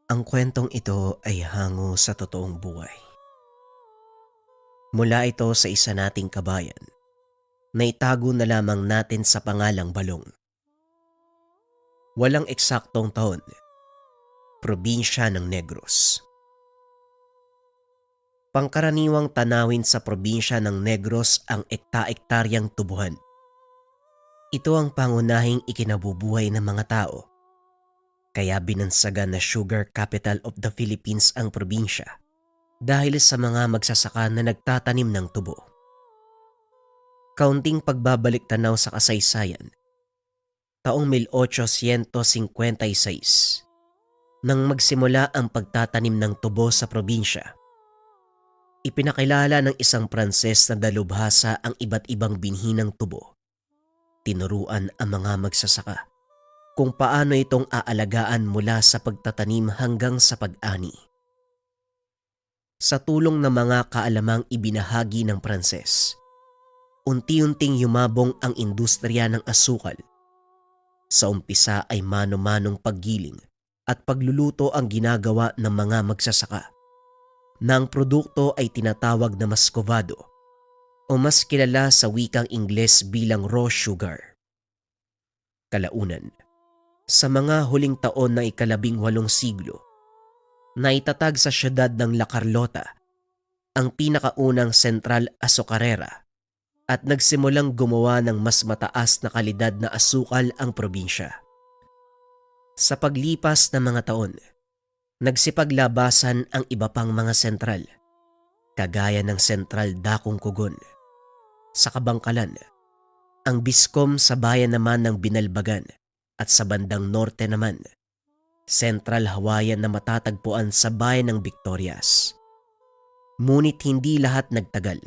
Ang kwentong ito ay hango sa totoong buhay. Mula ito sa isa nating kabayan na itago na lamang natin sa pangalang Balong. Walang eksaktong taon, probinsya ng Negros. Pangkaraniwang tanawin sa probinsya ng Negros ang ekta-ektaryang tubuhan. Ito ang pangunahing ikinabubuhay ng mga tao. Kaya binansagan na sugar capital of the Philippines ang probinsya dahil sa mga magsasaka na nagtatanim ng tubo. Kaunting pagbabalik tanaw sa kasaysayan. Taong 1856 nang magsimula ang pagtatanim ng tubo sa probinsya. Ipinakilala ng isang Pranses na dalubhasa ang iba't ibang binhi ng tubo. Tinuruan ang mga magsasaka kung paano itong aalagaan mula sa pagtatanim hanggang sa pag-ani. Sa tulong ng mga kaalamang ibinahagi ng Pranses, unti-unting yumabong ang industriya ng asukal. Sa umpisa ay mano-manong paggiling at pagluluto ang ginagawa ng mga magsasaka. Nang produkto ay tinatawag na muscovado o mas kilala sa wikang Ingles bilang raw sugar. Kalaunan, sa mga huling taon ng ika-18 siglo, naitatag sa siyudad ng La Carlota ang pinakaunang sentral azucarera at nagsimulang gumawa ng mas mataas na kalidad na asukal ang probinsya. Sa paglipas ng mga taon, nagsipaglabasan ang iba pang mga sentral, kagaya ng Sentral Dakong Kugon. Sa kabangkalan, ang Biscom sa bayan naman ng Binalbagan at sa bandang norte naman, Central Hawaiian na matatagpuan sa bayan ng Victorias. Ngunit hindi lahat nagtagal.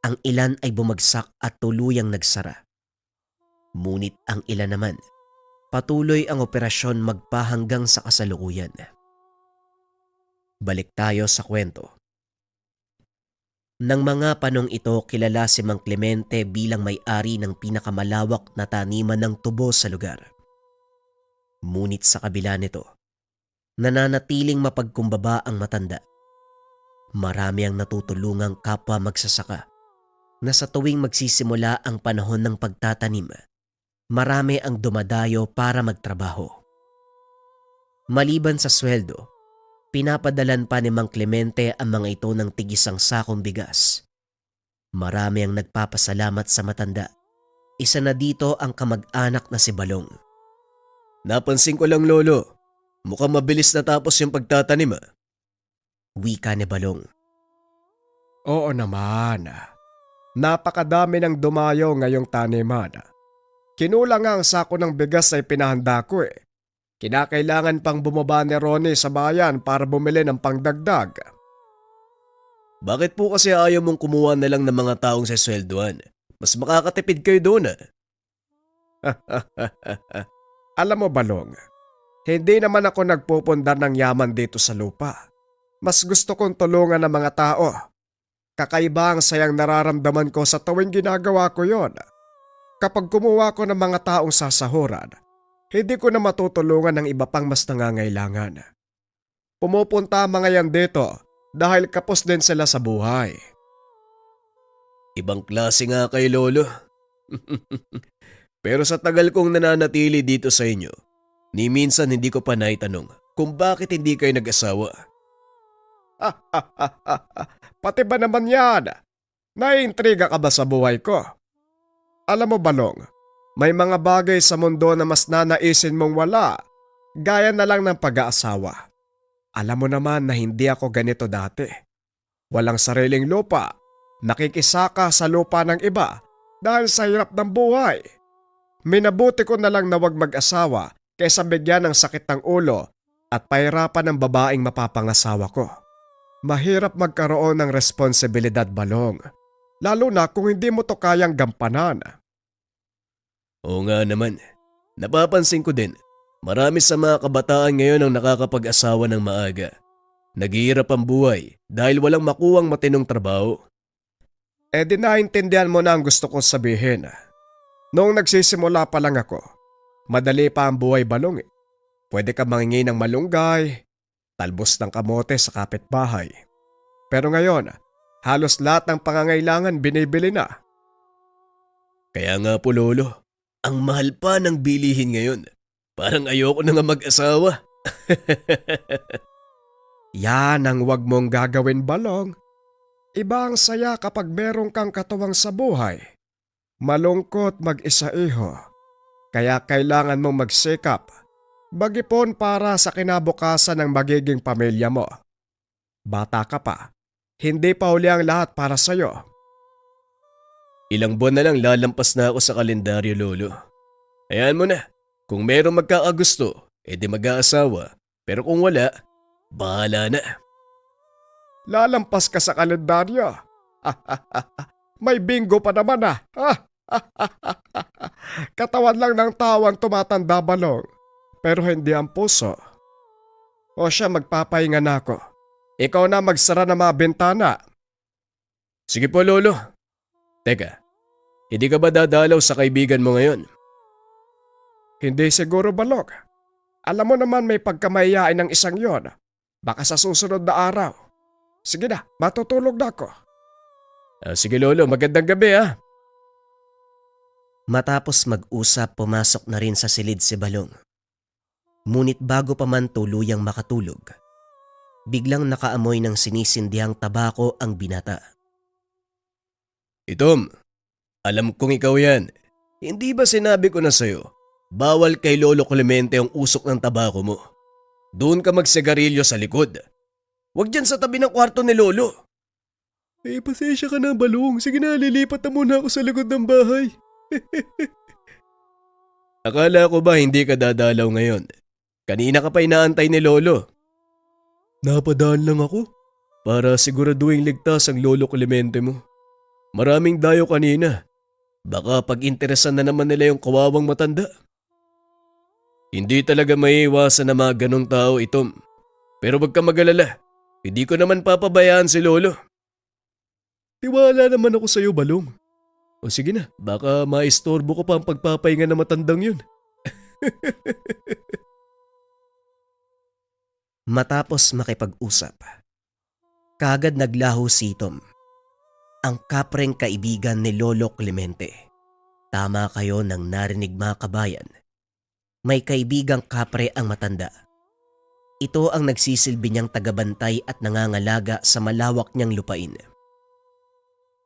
Ang ilan ay bumagsak at tuluyang nagsara. Ngunit ang ilan naman, patuloy ang operasyon magpahanggang sa kasalukuyan. Balik tayo sa kwento. Nang mga panong ito, kilala si Mang Clemente bilang may-ari ng pinakamalawak na taniman ng tubo sa lugar. Ngunit sa kabila nito, nananatiling mapagkumbaba ang matanda. Marami ang natutulungang kapwa magsasaka na sa tuwing magsisimula ang panahon ng pagtatanim, marami ang dumadayo para magtrabaho. Maliban sa sweldo, pinapadalan pa ni Mang Clemente ang mga ito ng tigisang sakong bigas. Marami ang nagpapasalamat sa matanda. Isa na dito ang kamag-anak na si Balong. Napansin ko lang, Lolo. Mukhang mabilis natapos yung pagtatanim. Wika ni Balong. Oo naman. Napakadami ng dumayo ngayong taniman. Kinulang nga ang sako ng bigas ay pinahanda ko eh. Kinakailangan pang bumaba ni Ronnie sa bayan para bumili ng pangdagdag. Bakit po kasi ayaw mong kumuha na lang ng mga taong sa sweldoan? Mas makakatipid kayo doon . Alam mo, Balong, hindi naman ako nagpupundar ng yaman dito sa lupa. Mas gusto kong tulungan ng mga tao. Kakaiba ang sayang nararamdaman ko sa tuwing ginagawa ko yon. Kapag kumuha ko ng mga taong sasahuran, hindi ko na matutulungan ng iba pang mas nangangailangan. Pumupunta mga yan dito dahil kapos din sila sa buhay. Ibang klase nga kay Lolo. Pero sa tagal kong nananatili dito sa inyo, ni minsan hindi ko pa naitanong kung bakit hindi kayo nag-asawa. Pati ba naman yan? Naiintriga ka ba sa buhay ko? Alam mo, Balong, may mga bagay sa mundo na mas nanaisin mong wala, gaya na lang ng pag-aasawa. Alam mo naman na hindi ako ganito dati. Walang sariling lupa, nakikisaka sa lupa ng iba dahil sa hirap ng buhay. Minabuti ko na lang na wag mag-asawa kaysa bigyan ng sakit ng ulo at pahirapan ng babaeng mapapangasawa ko. Mahirap magkaroon ng responsibilidad, Balong, lalo na kung hindi mo to kayang gampanan. Oo nga naman. Napapansin ko din, marami sa mga kabataan ngayon ang nakakapag-asawa ng maaga. Naghihirap ang buhay dahil walang makuwang matinong trabaho. Di naintindihan mo na ang gusto kong sabihin. Noong nagsisimula pa lang ako, madali pa ang buhay, Balong . Pwede ka mangingi ng malunggay, talbos ng kamote sa kapitbahay. Pero ngayon, halos lahat ng pangangailangan binibili na. Kaya nga po lolo, ang mahal pa ng bilihin ngayon. Parang ayoko na nga mag-asawa. Yan ang wag mong gagawin, Balong. Iba ang saya kapag meron kang katuwang sa buhay. Malungkot mag-isa, iho. Kaya kailangan mong magsikap, mag-ipon para sa kinabukasan ng magiging pamilya mo. Bata ka pa, hindi pa huli ang lahat para sa'yo. Ilang buwan na lang lalampas na ako sa kalendaryo lolo. Hayaan mo na, kung merong magkakagusto, edi mag-aasawa. Pero kung wala, bahala na. Lalampas ka sa kalendaryo. May bingo pa naman ah. Katawan lang ng tao ang tumatanda, Balong. Pero hindi ang puso. O siya, magpapahinga na ako. Ikaw na magsara ng mga bintana. Sige po lolo. Teka, hindi ka ba dadalaw sa kaibigan mo ngayon? Hindi siguro, Balong. Alam mo naman may pagkamahiyain ng isang yon. Baka sa susunod na araw. Sige na, matutulog na ako. Sige lolo, magandang gabi ah. Matapos mag-usap, pumasok na rin sa silid si Balong. Ngunit bago pa man tuluyang makatulog, biglang nakaamoy ng sinisindihang tabako ang binata. Itom, alam kong ikaw yan. Hindi ba sinabi ko na sa'yo, bawal kay Lolo Clemente ang usok ng tabako mo? Doon ka magsigarilyo sa likod. Huwag dyan sa tabi ng kwarto ni Lolo. Pasensya ka na, Balong. Sige na, lilipat na muna ako sa likod ng bahay. Akala ko ba hindi ka dadalaw ngayon? Kanina ka pa inaantay ni Lolo. Napadaan lang ako para siguraduhin ligtas ang Lolo Clemente mo. Maraming dayo kanina. Baka pag-interesan na naman nila yung kawawang matanda. Hindi talaga maiiwasan na mga ganong tao, Itom. Pero wag ka mag-alala. Hindi ko naman papabayaan si Lolo. Tiwala naman ako sa'yo, Balong. O sige na, baka maistorbo ko pa ang pagpapahinga na matandang yun. Matapos makipag-usap, kaagad naglaho si Tom, ang kapreng kaibigan ni Lolo Clemente. Tama kayo nang narinig, mga kabayan. May kaibigang kapre ang matanda. Ito ang nagsisilbi niyang tagabantay at nangangalaga sa malawak niyang lupain.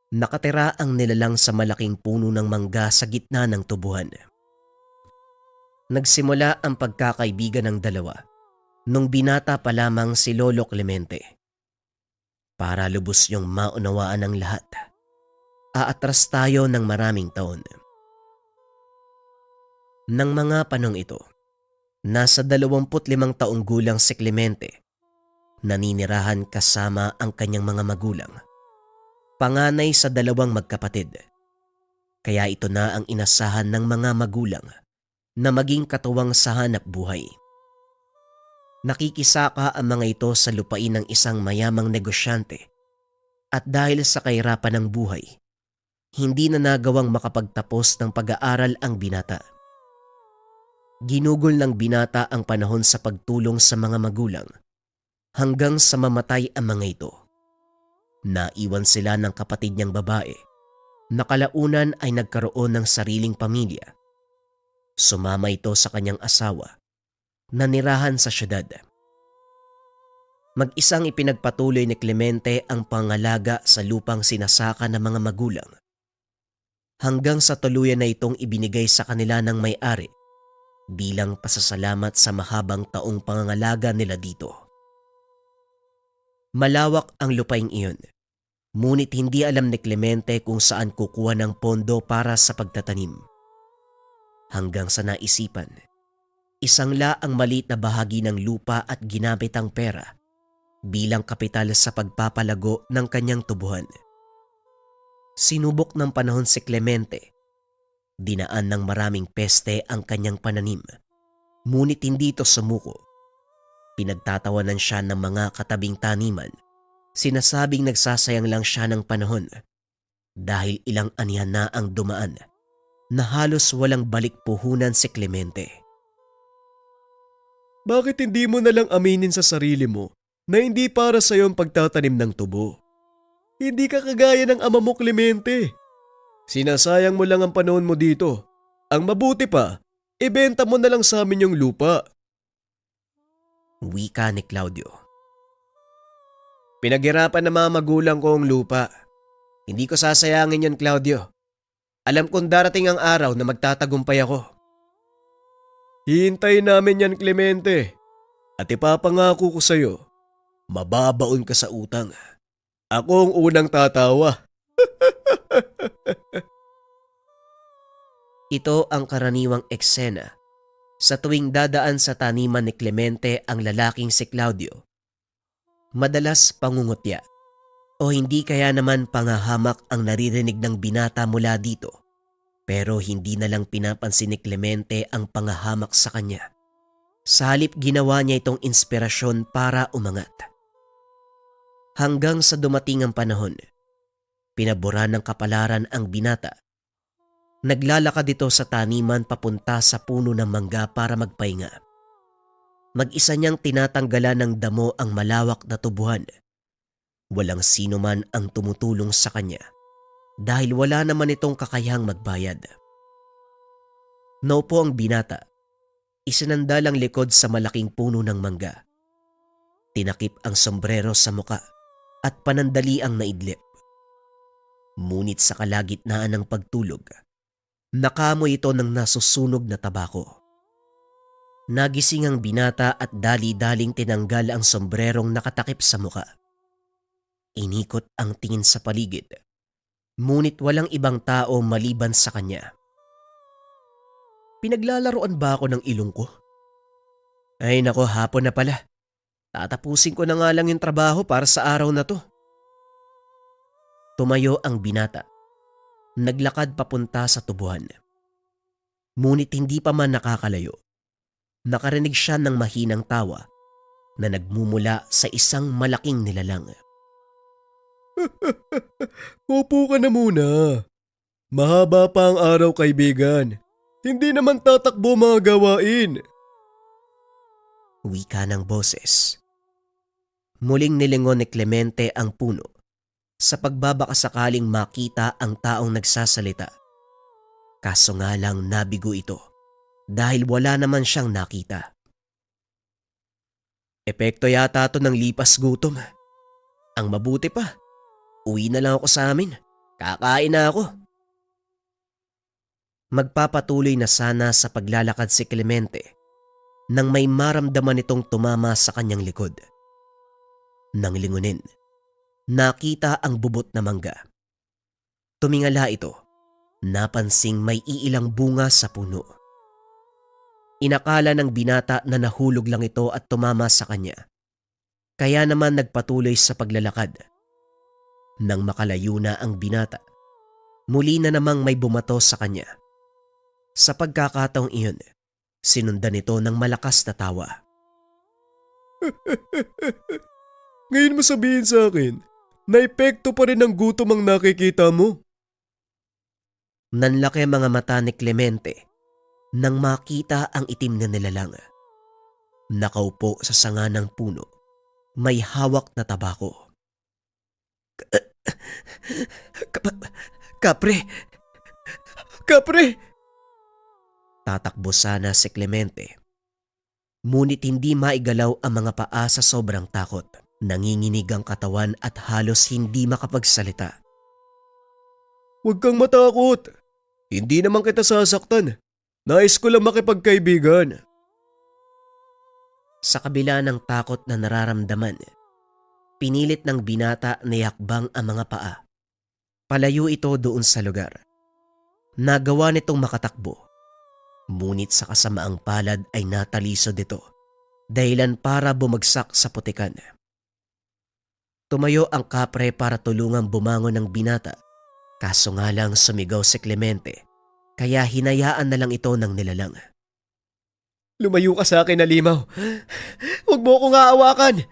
Nakatira ang nilalang sa malaking puno ng mangga sa gitna ng tubuhan. Nagsimula ang pagkakaibigan ng dalawa nung binata pa lamang si Lolo Clemente. Para lubos niyong maunawaan ng lahat, aatras tayo ng maraming taon. Nang mga panong ito, nasa 25 taong gulang si Clemente, naninirahan kasama ang kanyang mga magulang. Panganay sa 2 magkapatid. Kaya ito na ang inasahan ng mga magulang na maging katuwang sa hanap buhay. Nakikisaka ang mga ito sa lupain ng isang mayamang negosyante at dahil sa kahirapan ng buhay, hindi na nagawang makapagtapos ng pag-aaral ang binata. Ginugol ng binata ang panahon sa pagtulong sa mga magulang hanggang sa mamatay ang mga ito. Naiwan sila ng kapatid niyang babae na kalaunan ay nagkaroon ng sariling pamilya. Sumama ito sa kanyang asawa na nirahan sa syudad. Mag-isang ipinagpatuloy ni Clemente ang pangalaga sa lupang sinasaka ng mga magulang hanggang sa tuluyan na itong ibinigay sa kanila ng may-ari bilang pasasalamat sa mahabang taong pangangalaga nila dito. Malawak ang lupaing iyon, ngunit hindi alam ni Clemente kung saan kukuha ng pondo para sa pagtatanim. Hanggang sa naisipan, isangla ang maliit na bahagi ng lupa at ginamit ang pera bilang kapital sa pagpapalago ng kanyang tubuhan. Sinubok ng panahon si Clemente. Dinaan ng maraming peste ang kanyang pananim, ngunit hindi ito sumuko. Pinagtatawanan siya ng mga katabing taniman. Sinasabing nagsasayang lang siya ng panahon dahil ilang anihan na ang dumaan na halos walang balik puhunan si Clemente. Bakit hindi mo na lang aminin sa sarili mo na hindi para sa'yo ang pagtatanim ng tubo? Hindi ka kagaya ng ama mo, Clemente. Sinasayang mo lang ang panahon mo dito. Ang mabuti pa, ibenta mo na lang sa amin yung lupa. Wika ni Claudio. Pinaghirapan ng mga magulang ko ang lupa. Hindi ko sasayangin yon, Claudio. Alam kong darating ang araw na magtatagumpay ako. Hihintayin namin yan, Clemente. At ipapangako ko sa'yo, mababaon ka sa utang. Ako ang unang tatawa. Ito ang karaniwang eksena sa tuwing dadaan sa taniman ni Clemente ang lalaking si Claudio. Madalas pangungutya o hindi kaya naman pangahamak ang naririnig ng binata mula dito, pero hindi na lang pinapansin ni Clemente ang pangahamak sa kanya. Sa halip ginawa niya itong inspirasyon para umangat. Hanggang sa dumating ang panahon, pinabura ng kapalaran ang binata. Naglalakad ito sa taniman papunta sa puno ng mangga para magpahinga. Mag-isa niyang tinatanggalan ng damo ang malawak na tubuhan. Walang sino man ang tumutulong sa kanya dahil wala naman itong kakayahang magbayad. Naupo ang binata, isinandal ang likod sa malaking puno ng mangga. Tinakip ang sombrero sa muka at panandali ang naidlip. Ngunit sa kalagitnaan ng pagtulog, nakamoy ito ng nasusunog na tabako. Nagising ang binata at dali-daling tinanggal ang sombrerong nakatakip sa muka. Inikot ang tingin sa paligid, ngunit walang ibang tao maliban sa kanya. Pinaglalaroan ba ako ng ilong ko? Ay nako, hapon na pala. Tatapusin ko na nga lang yung trabaho para sa araw na to. Tumayo ang binata. Naglakad papunta sa tubuhan. Ngunit hindi pa man nakakalayo. Nakarinig siya ng mahinang tawa na nagmumula sa isang malaking nilalang. Upo ka na muna. Mahaba pa ang araw, kaibigan. Hindi naman tatakbo mga gawain. Wika ng boses. Muling nilingon ni Clemente ang puno sa pagbabakasakaling makita ang taong nagsasalita. Kaso nga lang nabigo ito dahil wala naman siyang nakita. Epekto yata ito ng lipas gutom. Ang mabuti pa, uwi na lang ako sa amin. Kakain na ako. Magpapatuloy na sana sa paglalakad si Clemente nang may maramdaman itong tumama sa kanyang likod. Nang lingunin, nakita ang bubot na mangga. Tumingala ito, napansing may iilang bunga sa puno. Inakala ng binata na nahulog lang ito at tumama sa kanya. Kaya naman nagpatuloy sa paglalakad. Nang makalayo na ang binata, muli na namang may bumato sa kanya. Sa pagkakataong iyon, sinundan ito ng malakas na tawa. Ngayon mo sabihin sa akin, na epekto pa rin ang gutom ang nakikita mo. Nanlaki mga mata ni Clemente nang makita ang itim na nilalang. Nakaupo sa sanga ng puno, may hawak na tabako. Kapre! Kapre! Tatakbo sana si Clemente. Ngunit hindi maigalaw ang mga paa sa sobrang takot. Nanginginig ang katawan at halos hindi makapagsalita. Huwag kang matakot. Hindi naman kita sasaktan. Nais ko lang makipagkaibigan. Sa kabila ng takot na nararamdaman, pinilit ng binata na yakbang ang mga paa. Palayo ito doon sa lugar. Nagawa nitong makatakbo. Ngunit sa kasamaang palad ay natalisod ito, dahilan para bumagsak sa putikan. Tumayo ang kapre para tulungang bumangon ng binata, kaso nga lang sumigaw si Clemente, kaya hinayaan na lang ito ng nilalang. Lumayo ka sa akin, Halimaw. Huwag mo akong aawakan.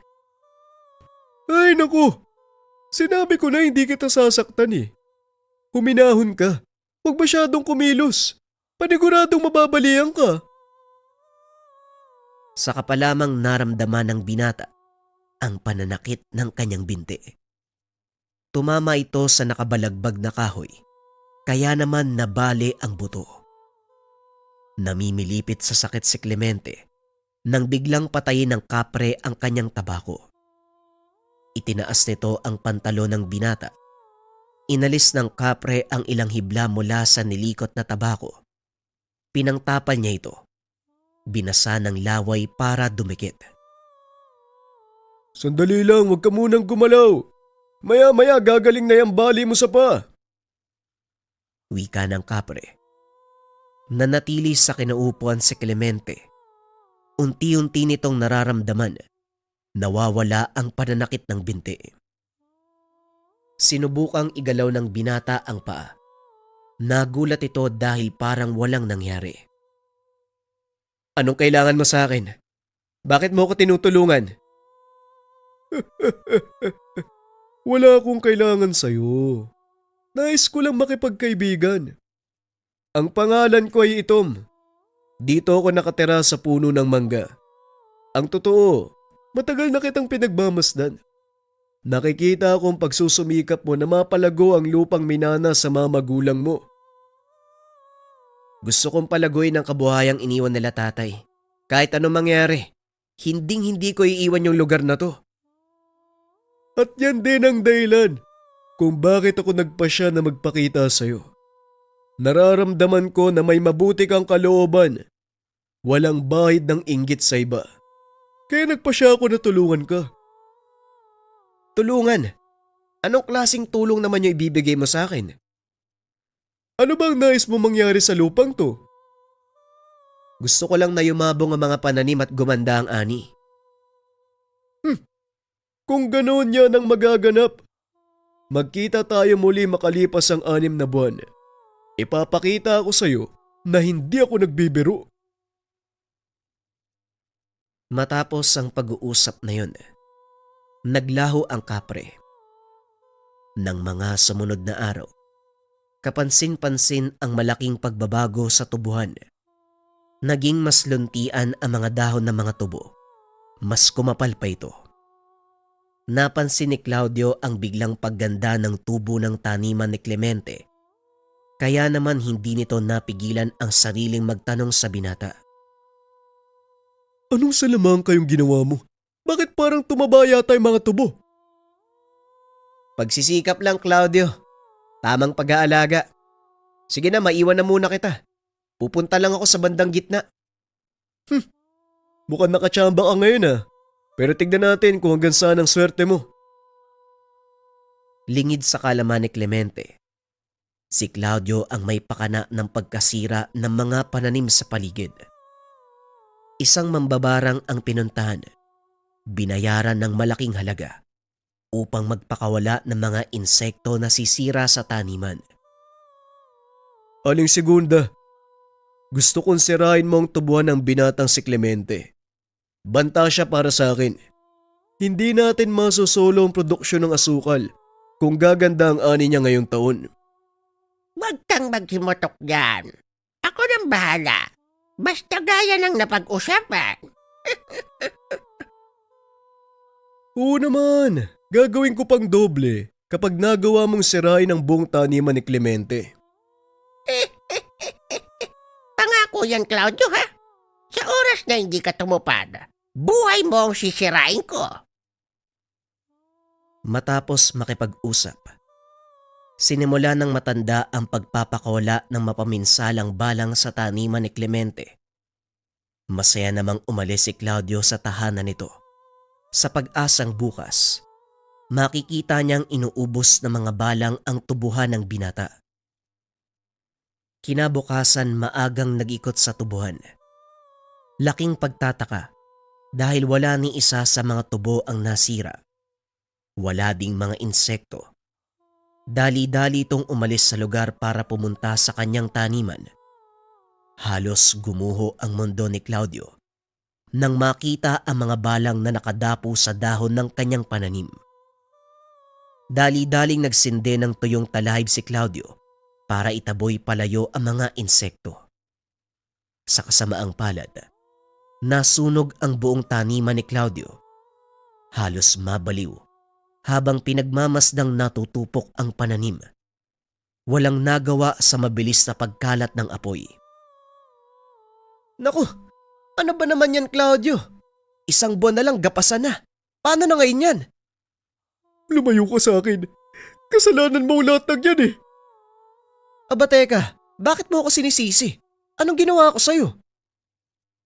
Ay naku, sinabi ko na hindi kita sasaktan eh. Huminahon ka. Huwag masyadong kumilos. Paniguradong mababalian ka. Saka pa lamang naramdaman ng binata ang pananakit ng kanyang binti. Tumama ito sa nakabalagbag na kahoy, kaya naman nabali ang buto. Namimilipit sa sakit si Clemente nang biglang patayin ng kapre ang kanyang tabako. Itinaas nito ang pantalon ng binata. Inalis ng kapre ang ilang hibla mula sa nilikot na tabako. Pinangtapal niya ito. Binasa ng laway para dumikit. Sandali lang, huwag ka munang gumalaw. Maya-maya gagaling na yung bali mo sa pa. Wika ng kapre. Nanatili sa kinaupuan si Clemente. Unti-unti nitong nararamdaman. Nawawala ang pananakit ng binti. Sinubukang igalaw ng binata ang paa. Nagulat ito dahil parang walang nangyari. Anong kailangan mo sa akin? Bakit mo ko tinutulungan? Wala akong kailangan sa'yo. Nais ko lang makipagkaibigan. Ang pangalan ko ay Itom. Dito ako nakatira sa puno ng mangga. Ang totoo, matagal na kitang pinagmamasdan. Nakikita akong pagsusumikap mo na mapalago ang lupang minana sa mga magulang mo. Gusto kong palaguin ang kabuhayang iniwan nila tatay. Kahit anong mangyari, hindi ko iiwan yung lugar na to. At yan din ang dahilan kung bakit ako nagpasya na magpakita sa'yo. Nararamdaman ko na may mabuti kang kalooban. Walang bahid ng inggit sa iba. Kaya nagpasya ako na tulungan ka. Tulungan? Anong klaseng tulong naman yung ibibigay mo sa akin? Ano bang nais mo mangyari sa lupang to? Gusto ko lang na yumabong ang mga pananim at gumanda ang ani. Kung ganoon yan ang magaganap, magkita tayo muli makalipas ang 6 na buwan. Ipapakita ako sa'yo na hindi ako nagbibiro. Matapos ang pag-uusap na yun, naglaho ang kapre. Nang mga sumunod na araw, kapansin-pansin ang malaking pagbabago sa tubuhan. Naging mas luntian ang mga dahon ng mga tubo. Mas kumapal pa ito. Napansin ni Claudio ang biglang pagganda ng tubo ng taniman ni Clemente. Kaya naman hindi nito napigilan ang sariling magtanong sa binata. Anong salamang kayong ginawa mo? Bakit parang tumaba yata yung mga tubo? Pagsisikap lang, Claudio. Tamang pag-aalaga. Sige na, maiwan na muna kita. Pupunta lang ako sa bandang gitna. Mukhang nakatsamba ka ngayon ah. Pero tignan natin kung hanggang saan ang swerte mo. Lingid sa kalaman ni Clemente. Si Claudio ang may pakana ng pagkasira ng mga pananim sa paligid. Isang mambabarang ang pinuntahan. Binayaran ng malaking halaga upang magpakawala ng mga insekto na sisira sa taniman. Aling segunda, gusto kong sirain mo ang tubuhan ng binatang si Clemente. Banta siya para sa akin. Hindi natin masusolo ang produksyon ng asukal kung gaganda ang ani niya ngayong taon. Huwag kang maghimotok dyan. Ako nang bahala. Basta gaya ng napag-usapan. Oo naman, gagawin ko pang doble kapag nagawa mong sirain ang buong taniman ni Clemente. Pangako yan, Claudio, ha? Sa oras na hindi ka tumupad, buhay mo ang sisirain ko. Matapos makipag-usap, sinimula ng matanda ang pagpapakawala ng mapaminsalang balang sa taniman ni Clemente. Masaya namang umalis si Claudio sa tahanan nito. Sa pag-asang bukas, makikita niyang inuubos ng mga balang ang tubuhan ng binata. Kinabukasan maagang nag-ikot sa tubuhan. Laking pagtataka dahil wala ni isa sa mga tubo ang nasira. Wala ding mga insekto. Dali-dali itong umalis sa lugar para pumunta sa kanyang taniman. Halos gumuho ang mundo ni Claudio nang makita ang mga balang na nakadapo sa dahon ng kanyang pananim. Dali-daling nagsinde ng tuyong talahib si Claudio para itaboy palayo ang mga insekto. Sa kasamaang palad, Nasunog ang buong taniman ni Claudio. Halos mabaliw habang pinagmamasdang natutupok ang pananim. Walang nagawa sa mabilis na pagkalat ng apoy. Naku, ano ba naman yan, Claudio? Isang buwan na lang gapasan na. Paano na ngayon yan? Lumayo ka sa akin. Kasalanan mo lahat ng yan eh. Aba teka, bakit mo ako sinisisi? Anong ginawa ko sa'yo?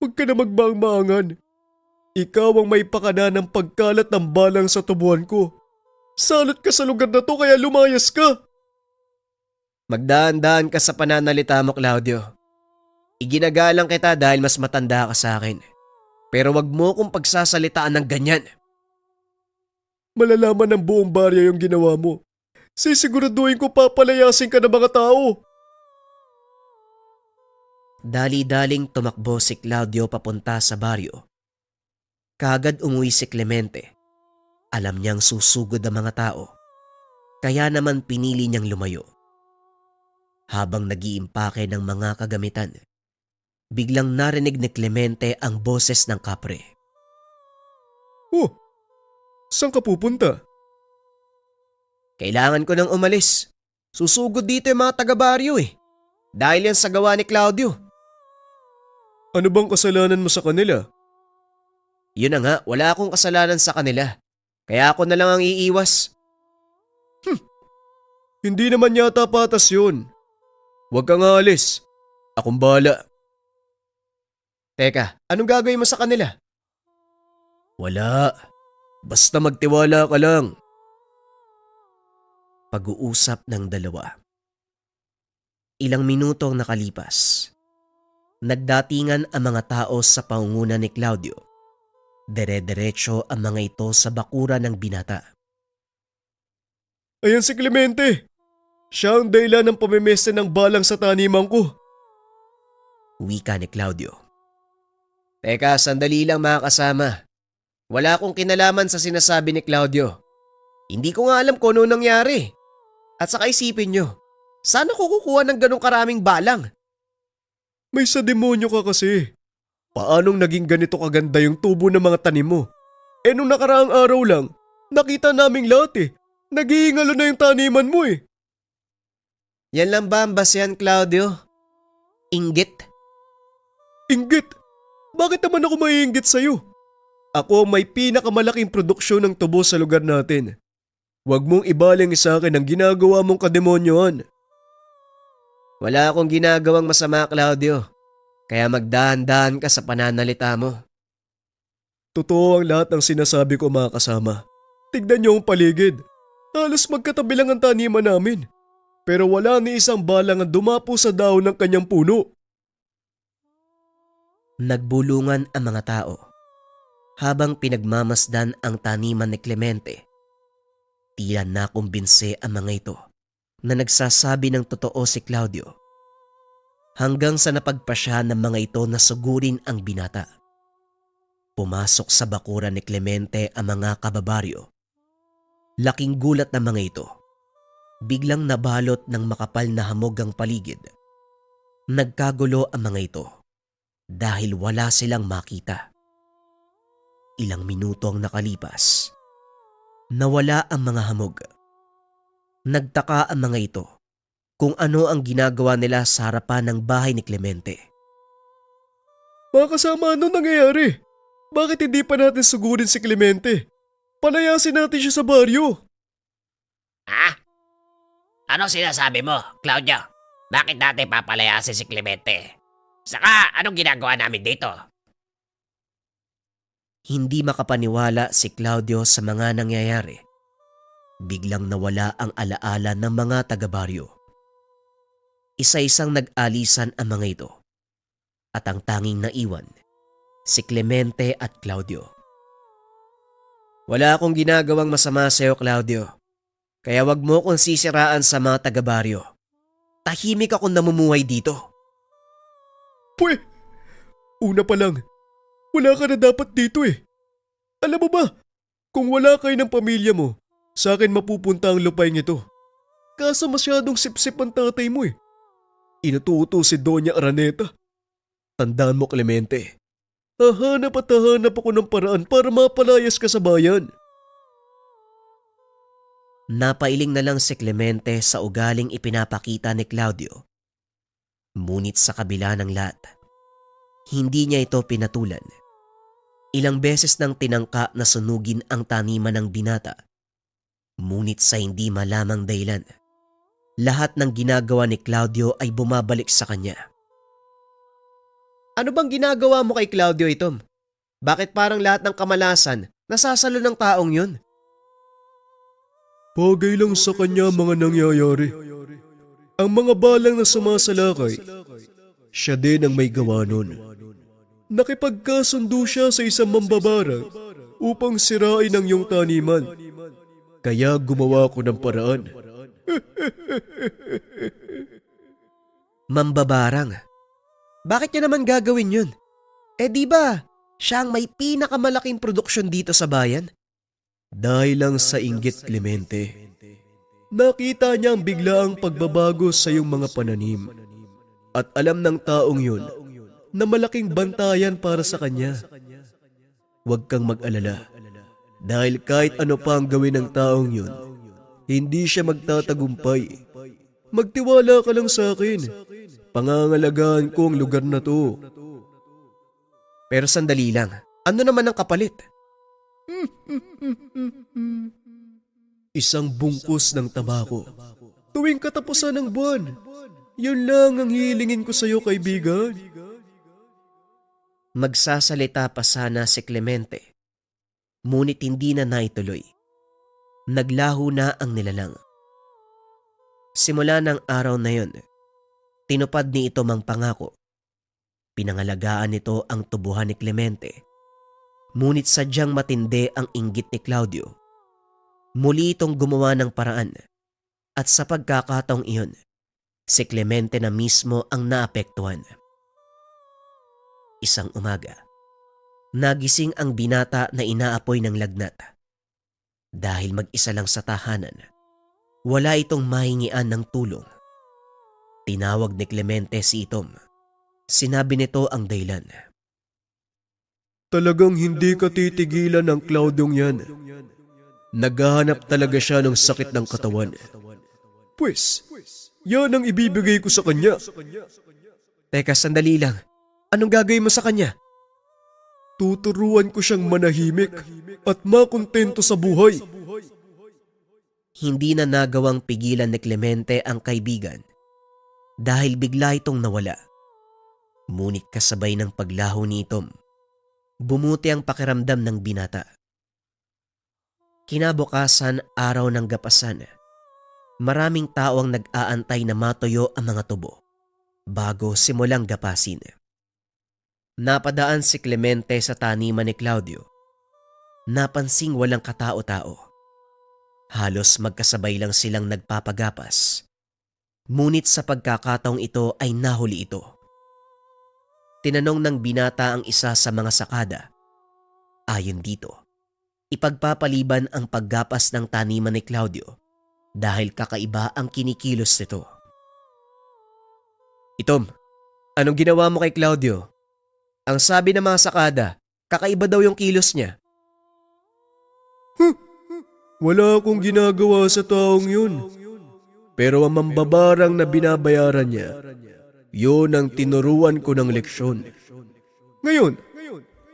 Huwag ka na magmaang-maangan. Ikaw ang may pakana ng pagkalat ng balang sa tubuan ko. Salot ka sa lugar na to kaya lumayas ka. Magdaan-daan ka sa pananalita mo, Claudio. Iginagalang kita dahil mas matanda ka sa akin. Pero wag mo kong pagsasalitaan ng ganyan. Malalaman ng buong barya yung ginawa mo. Sisiguraduhin ko papalayasin ka ng mga tao. Dali-daling tumakbo si Claudio papunta sa baryo. Kagad umuwi si Clemente. Alam niyang susugod ang mga tao. Kaya naman pinili niyang lumayo. Habang nag-iimpake ng mga kagamitan, biglang narinig ni Clemente ang boses ng kapre. Oh, saan ka pupunta? Kailangan ko nang umalis. Susugod dito yung mga taga-baryo eh. Dahil yan sa gawa ni Claudio. Ano bang kasalanan mo sa kanila? Yun na nga, wala akong kasalanan sa kanila. Kaya ako na lang ang iiwas. Hindi naman yata patas yun. Huwag kang aalis. Akong bahala. Teka, anong gagawin mo sa kanila? Wala. Basta magtiwala ka lang. Pag-uusap ng dalawa. Ilang minuto ang nakalipas. Nagdatingan ang mga tao sa pangunguna ni Claudio. Dere-derecho ang mga ito sa bakura ng binata. Ayan si Clemente. Siya ang dahilan ng pamimeste ng balang sa taniman ko. Wika ni Claudio. Teka, sandali lang mga kasama. Wala akong kinalaman sa sinasabi ni Claudio. Hindi ko nga alam kung ano nangyari. At saka isipin nyo, saan ako kukuha ng ganong karaming balang? May sa demonyo ka kasi. Paanong naging ganito kaganda yung tubo ng mga tanim mo? Eh nung nakaraang araw lang, nakita naming lahat eh. Nag-iingalo na yung taniman mo eh. Yan lang ba ang basehan, Claudio? Inggit? Inggit? Bakit naman ako maiinggit sa'yo? Ako ang may pinakamalaking produksyon ng tubo sa lugar natin. Huwag mong ibaling sa akin ang ginagawa mong kademonyohan. Wala akong ginagawang masama, Claudio. Kaya magdahan-dahan ka sa pananalita mo. Totoo ang lahat ng sinasabi ko mga kasama. Tignan niyo ang paligid. Halos magkatabi lang ang taniman namin. Pero wala ni isang balang ang dumapo sa dahon ng kanyang puno. Nagbulungan ang mga tao. Habang pinagmamasdan ang taniman ni Clemente, tila nakumbinse ang mga ito na nagsasabi ng totoo si Claudio. Hanggang sa napagpasya ng mga ito na sugurin ang binata. Pumasok sa bakura ni Clemente ang mga kababaryo. Laking gulat ng mga ito. Biglang nabalot ng makapal na hamog ang paligid. Nagkagulo ang mga ito dahil wala silang makita. Ilang minuto ang nakalipas. Nawala ang mga hamog. Nagtaka ang mga ito kung ano ang ginagawa nila sa harapan ng bahay ni Clemente. Mga kasama, ano nangyayari? Bakit hindi pa natin sugurin si Clemente? Palayasin natin siya sa baryo. Ha? Ano sinasabi mo, Claudio? Bakit natin papalayasin si Clemente? Saka, anong ginagawa namin dito? Hindi makapaniwala si Claudio sa mga nangyayari. Biglang nawala ang alaala ng mga taga-baryo. Isa-isang nag-alisan ang mga ito. At ang tanging naiwan, si Clemente at Claudio. Wala akong ginagawang masama sa iyo, Claudio. Kaya wag mo kong sisiraan sa mga taga-baryo. Tahimik akong namumuhay dito. Pwe, una pa lang, wala ka na dapat dito eh. Alam mo ba, kung wala kayo ng pamilya mo, sa akin mapupunta ang lupain ito. Kaso masyadong sip-sip ang tatay mo eh. Inututo si Doña Araneta. Tandaan mo, Clemente, Hahanap at hahanap ako ng paraan para mapalayas ka sa bayan. Napailing na lang si Clemente sa ugaling ipinapakita ni Claudio. Ngunit sa kabila ng lahat, hindi niya ito pinatulan. Ilang beses nang tinangka na sunugin ang taniman ng binata. Ngunit sa hindi malamang dahilan, lahat ng ginagawa ni Claudio ay bumabalik sa kanya. Ano bang ginagawa mo kay Claudio, Itom? Bakit parang lahat ng kamalasan nasasalo ng taong yun? Bagay lang sa kanya mga nangyayari. Ang mga balang na sumasalakay, siya din ang may gawa nun. Nakipagkasundo siya sa isang mambabarang upang sirain ang iyong taniman. Kaya gumawa ko ng paraan. Mambabarang? Bakit niya naman gagawin yun? Di ba, siya ang may pinakamalaking produksyon dito sa bayan? Dahil lang sa inggit, Clemente. Nakita niya ang biglaang pagbabago sa iyong mga pananim. At alam ng taong yun na malaking bantayan para sa kanya. Huwag kang mag-alala. Dahil kahit ano pa ang gawin ng taong yun, hindi siya magtatagumpay. Magtiwala ka lang sa akin. Pangangalagaan ko ang lugar na to. Pero sandali lang, ano naman ang kapalit? Isang bungkus ng tabako. Tuwing katapusan ng buwan. Yun lang ang hilingin ko sa iyo, kaibigan. Magsasalita pa sana si Clemente. Ngunit hindi na naituloy. Naglaho na ang nilalang. Simula ng araw na yon, tinupad ni ito mang pangako. Pinangalagaan nito ang tubuhan ni Clemente. Ngunit sadyang matindi ang inggit ni Claudio. Muli itong gumawa ng paraan at sa pagkakataong iyon, si Clemente na mismo ang naapektuhan. Isang umaga, nagising ang binata na inaapoy ng lagnat. Dahil mag-isa lang sa tahanan, wala itong mahingian ng tulong. Tinawag ni Clemente si Itom. Sinabi nito ang dahilan. Talagang hindi ka titigilan ng Claudiong yan. Naghahanap talaga siya ng sakit ng katawan. Pues, yan ang ibibigay ko sa kanya. Teka, sandali lang. Anong gagawin mo sa kanya? Tuturuan ko siyang manahimik at makontento sa buhay. Hindi na nagawang pigilan ni Clemente ang kaibigan dahil bigla itong nawala. Ngunit kasabay ng paglaho ni Itom, bumuti ang pakiramdam ng binata. Kinabukasan, araw ng gapasan, maraming tao ang nag-aantay na matuyo ang mga tubo bago simulang gapasin. Napadaan si Clemente sa taniman ni Claudio. Napansing walang katao-tao. Halos magkasabay lang silang nagpapagapas. Ngunit sa pagkakataong ito ay nahuli ito. Tinanong ng binata ang isa sa mga sakada. Ayon dito, ipagpapaliban ang paggapas ng taniman ni Claudio dahil kakaiba ang kinikilos nito. Itom, anong ginawa mo kay Claudio? Ang sabi ng mga sakada, kakaiba daw yung kilos niya. Wala akong ginagawa sa taong yun. Pero ang mambabarang na binabayaran niya, yun ang tinuruan ko ng leksyon. Ngayon,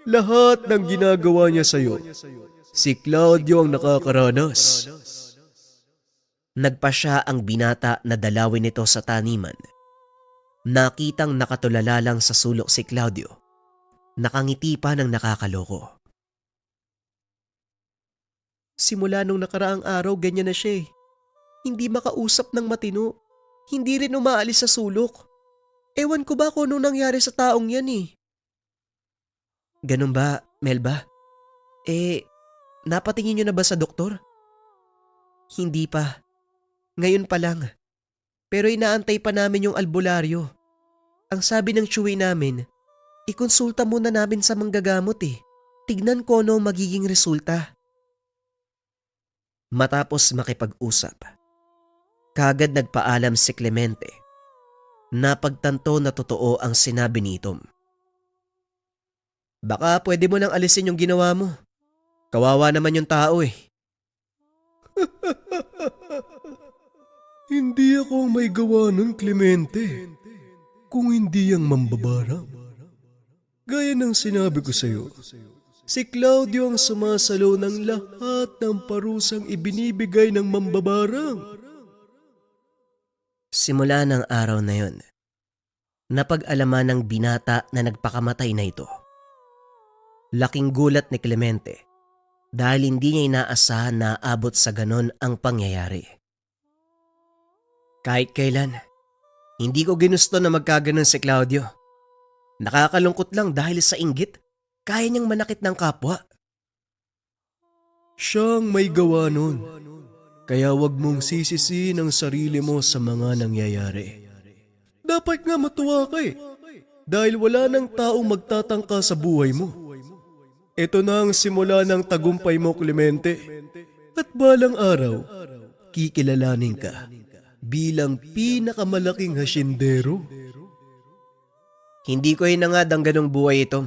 lahat ng ginagawa niya sa'yo, si Claudio ang nakakaranas. Nagpa siya ang binata na dalawin nito sa taniman. Nakitang nakatulala lang sa sulok si Claudio. Nakangiti pa ng nakakaloko. Simula nung nakaraang araw, ganyan na siya eh. Hindi makausap ng matino. Hindi rin umaalis sa sulok. Ewan ko ba kung anong nangyari sa taong yan eh. Ganun ba, Melba? Napatingin niyo na ba sa doktor? Hindi pa. Ngayon pa lang. Pero inaantay pa namin yung albularyo. Ang sabi ng tsuwi namin, ikonsulta muna namin sa manggagamot eh. Tignan ko ano ang magiging resulta. Matapos makipag-usap, kagad nagpaalam si Clemente. Napagtanto na totoo ang sinabi ni Itom. Baka pwede mo nang alisin yung ginawa mo. Kawawa naman yung tao eh. Hindi ako ang may gawa nun, Clemente. Kung hindi ang mambabarang. Gaya ng sinabi ko sa'yo, si Claudio ang sumasalo ng lahat ng parusang ibinibigay ng mambabarang. Simula ng araw na yon, napag-alaman ng binata na nagpakamatay na ito. Laking gulat ni Clemente dahil hindi niya inaasahan na aabot sa ganon ang pangyayari. Kahit kailan, hindi ko ginusto na magkaganon si Claudio. Nakakalungkot lang dahil sa inggit, kaya niyang manakit ng kapwa. Siyang may gawa nun. Kaya wag mong sisisihin ang sarili mo sa mga nangyayari. Dapat nga matuwa ka eh. Dahil wala nang taong magtatangka sa buhay mo. Ito na ang simula ng tagumpay mo, Clemente. At balang araw, kikilalanin ka bilang pinakamalaking hasyendero. Hindi ko hinangad ang ganong buhay ito.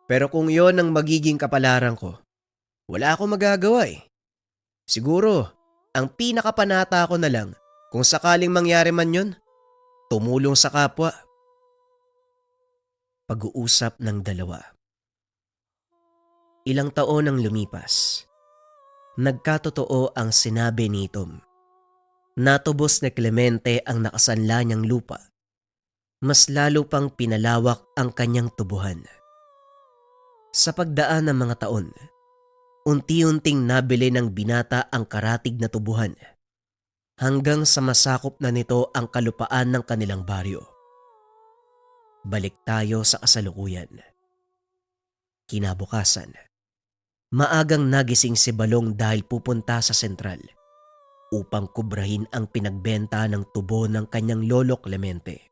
Pero kung yon ang magiging kapalaran ko, wala akong magagawa eh. Siguro, ang pinakapanata ko na lang kung sakaling mangyari man yon, tumulong sa kapwa. Pag-uusap ng dalawa. Ilang taon ang lumipas. Nagkatotoo ang sinabi ni Tom. Natubos ni Clemente ang nakasanla niyang lupa. Mas lalo pang pinalawak ang kanyang tubuhan. Sa pagdaan ng mga taon, unti-unting nabili ng binata ang karatig na tubuhan hanggang sa masakop na nito ang kalupaan ng kanilang baryo. Balik tayo sa kasalukuyan. Kinabukasan, maagang nagising si Balong dahil pupunta sa sentral upang kubrahin ang pinagbenta ng tubo ng kanyang lolo Clemente.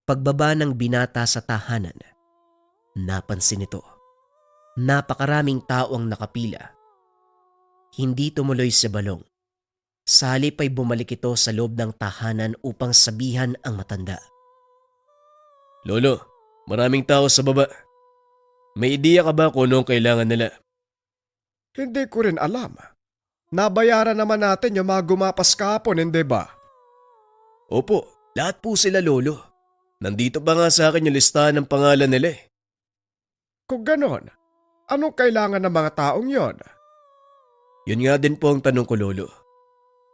Pagbaba ng binata sa tahanan, napansin nito. Napakaraming tao ang nakapila. Hindi tumuloy si Balong. Sa halip ay bumalik ito sa loob ng tahanan upang sabihan ang matanda. Lolo, maraming tao sa baba. May ideya ka ba kung anong kailangan nila? Hindi ko rin alam. Nabayaran naman natin yung mga gumapas kahapon, hindi ba? Opo, lahat po sila, Lolo. Nandito pa nga sa akin yung listahan ng pangalan nila eh. Kung ganon, anong kailangan ng mga taong yon? Yun nga din po ang tanong ko, Lolo.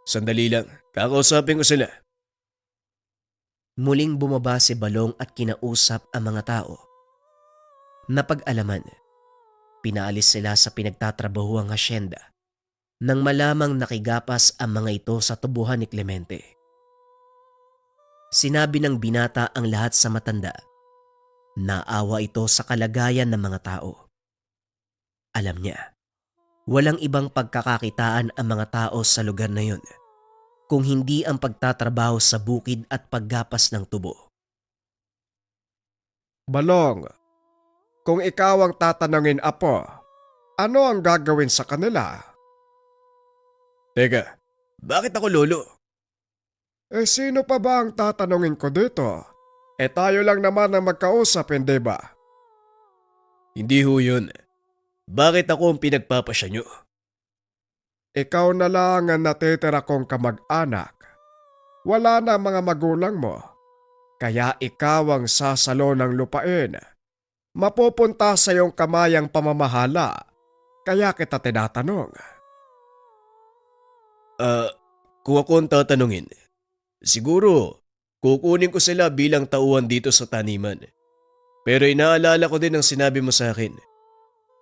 Sandali lang, kakausapin ko sila. Muling bumaba si Balong at kinausap ang mga tao. Napag-alaman, pinaalis sila sa pinagtatrabahuang hasyenda nang malamang nakigapas ang mga ito sa tubuhan ni Clemente. Sinabi ng binata ang lahat sa matanda. Naawa ito sa kalagayan ng mga tao. Alam niya, walang ibang pagkakakitaan ang mga tao sa lugar na yun kung hindi ang pagtatrabaho sa bukid at paggapas ng tubo. Balong, kung ikaw ang tatanungin, Apo, ano ang gagawin sa kanila? Teka, bakit ako, Lolo? Sino pa ba ang tatanungin ko dito? Tayo lang naman ang magkausap, hindi ba? Hindi ho yun. Bakit ako ang pinagpapasya nyo? Ikaw na lang ang natitira kong kamag-anak. Wala na mga magulang mo. Kaya ikaw ang sasalo ng lupain. Mapupunta sa iyong kamayang pamamahala. Kaya kita tinatanong. Kung ako ang tatanungin, siguro kukunin ko sila bilang tauhan dito sa taniman. Pero inaalala ko din ang sinabi mo sa akin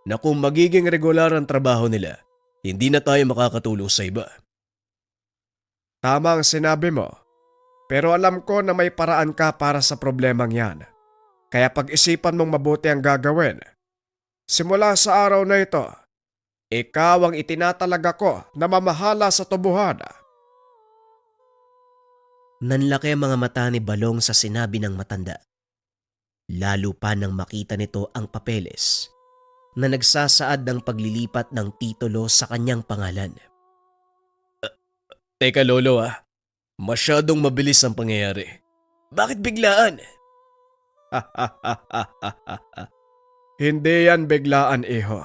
na kung magiging regular ang trabaho nila, hindi na tayo makakatulong sa iba. Tama ang sinabi mo. Pero alam ko na may paraan ka para sa problemang yan. Kaya pag-isipan mong mabuti ang gagawin. Simula sa araw na ito, ikaw ang itinatalaga ko na mamahala sa tubuhan. Nanlaki ang mga mata ni Balong sa sinabi ng matanda. Lalo pa nang makita nito ang papeles na nagsasaad ng paglilipat ng titulo sa kanyang pangalan. Teka, Lolo masyadong mabilis ang pangyayari. Bakit biglaan? Hindi yan biglaan, iho.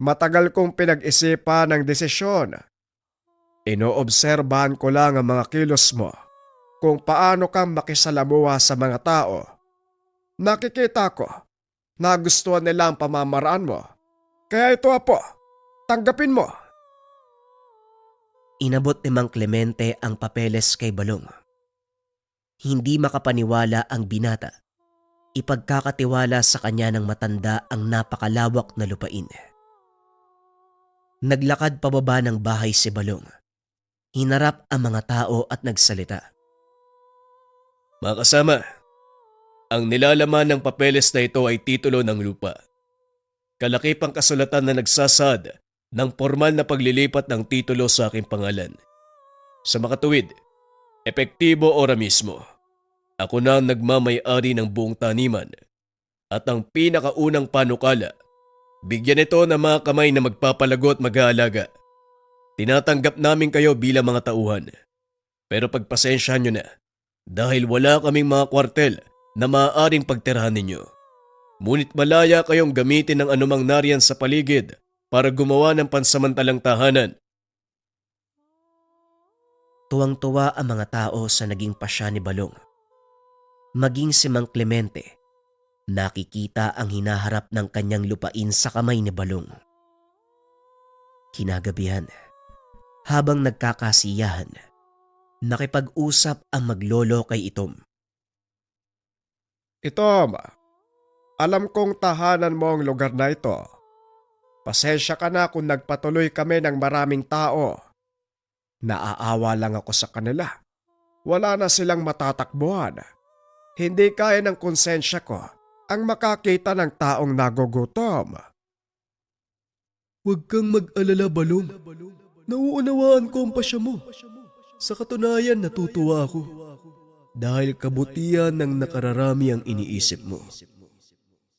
Matagal kong pinag-isipan ng desisyon. Inoobserbahan ko lang ang mga kilos mo kung paano kang makisalamuha sa mga tao. Nakikita ko na gustuhan nila ang pamamaraan mo. Kaya ito, apo, tanggapin mo. Inabot ni Mang Clemente ang papeles kay Balong. Hindi makapaniwala ang binata. Ipagkakatiwala sa kanya ng matanda ang napakalawak na lupain. Naglakad pababa ng bahay si Balong. Hinarap ang mga tao at nagsalita. Mga kasama, ang nilalaman ng papeles na ito ay titulo ng lupa. Kalakipang kasulatan na nagsasad ng formal na paglilipat ng titulo sa aking pangalan. Sa makatuwid, epektibo ora mismo, ako na ang nagmamay-ari ng buong taniman at ang pinakaunang panukala, bigyan ito ng mga kamay na magpapalago at mag-aalaga. Tinatanggap namin kayo bilang mga tauhan. Pero pagpasensyahan nyo na dahil wala kaming mga kwartel na maaaring pagtirahan ninyo. Ngunit malaya kayong gamitin ng anumang nariyan sa paligid para gumawa ng pansamantalang tahanan. Tuwang-tuwa ang mga tao sa naging pasya ni Balong. Maging si Mang Clemente, nakikita ang hinaharap ng kanyang lupain sa kamay ni Balong. Kinagabihan, habang nagkakasiyahan, nakipag-usap ang maglolo kay Itom. Itom, alam kong tahanan mo ang lugar na ito. Pasensya ka na kung nagpatuloy kami ng maraming tao. Naaawa lang ako sa kanila. Wala na silang matatakbuhan. Hindi kaya ng konsensya ko ang makakita ng taong nagugutom. Huwag kang mag-alala, Balong. Nauunawaan ko ang pasya mo. Sa katunayan, natutuwa ako. Dahil kabutihan ng nakararami ang iniisip mo.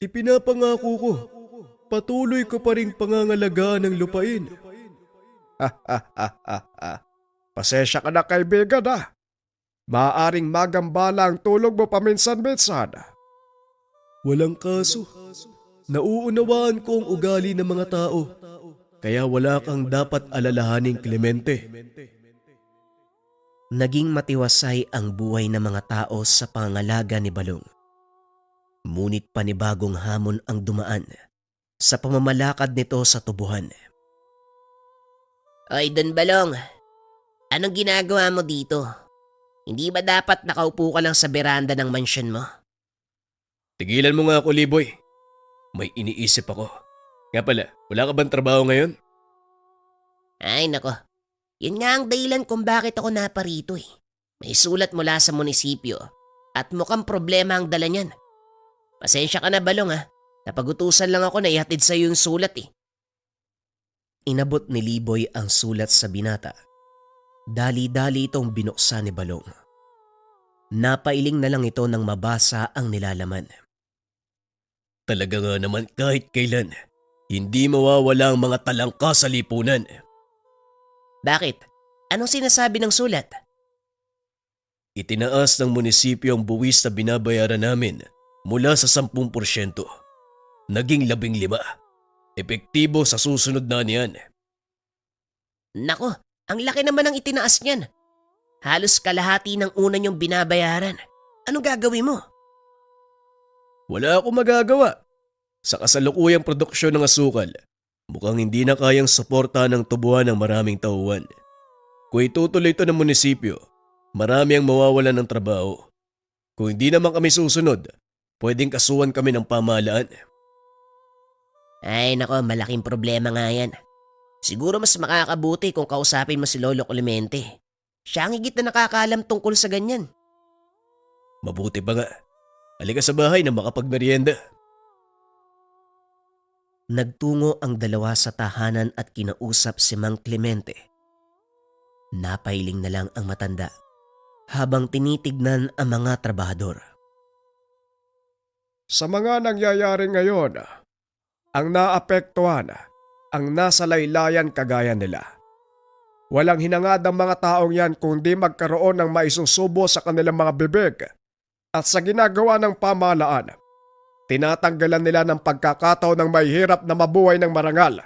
Ipinapangako ko, patuloy ko pa rin pangangalagaan ng lupain. Pasensya ka na, kaibigan, ha. Maaaring magambala ang tulog mo paminsan-minsan. Walang kaso. Nauunawaan ko ang ugali ng mga tao. Kaya wala kang dapat alalahaning, Clemente. Naging matiwasay ang buhay ng mga tao sa pangangalaga ni Balong. Ngunit panibagong hamon ang dumaan sa pamamalakad nito sa tubuhan. Oy, Don Balong. Anong ginagawa mo dito? Hindi ba dapat nakaupo ka lang sa beranda ng mansyon mo? Tigilan mo nga ako, Liboy. May iniisip ako. Nga pala, wala ka bang trabaho ngayon? Ay, nako. Yun nga ang dahilan kung bakit ako naparito eh. May sulat mula sa munisipyo at mukhang problema ang dala niyan. Pasensya ka na, Balong, ha. Napagutusan lang ako na ihatid sa iyo yung sulat eh. Inabot ni Liboy ang sulat sa binata. Dali-dali itong binuksan ni Balong. Napailing na lang ito nang mabasa ang nilalaman. Talaga nga naman kahit kailan, hindi mawawala ang mga talangka sa lipunan. Bakit? Anong sinasabi ng sulat? Itinaas ng munisipyo ang buwis na binabayaran namin mula sa 10%. Naging 15%. Epektibo sa susunod na niyan. Nako, ang laki naman ang itinaas niyan. Halos kalahati ng una niyong binabayaran. Anong gagawin mo? Wala akong magagawa. Sa kasalukuyang produksyon ng asukal, mukhang hindi na kayang suporta ng tubuhan ng maraming tauhan. Kung itutuloy ito ng munisipyo, marami ang mawawalan ng trabaho. Kung hindi naman kami susunod, pwedeng kasuhan kami ng pamahalaan. Ay nako, malaking problema nga yan. Siguro mas makakabuti kung kausapin mo si Lolo Clemente. Siya ang higit na nakakaalam tungkol sa ganyan. Mabuti pa nga. Halika sa bahay na makapagmerienda. Nagtungo ang dalawa sa tahanan at kinausap si Mang Clemente. Napailing na lang ang matanda habang tinitignan ang mga trabahador. Sa mga nangyayari ngayon, ang naapektuhan, ang nasa laylayan kagaya nila. Walang hinangad ang mga taong yan kundi magkaroon ng maisusubo sa kanilang mga bibig at sa ginagawa ng pamahalaan. Tinatanggalan nila ng pagkakataon ng mahihirap na mabuhay ng marangal.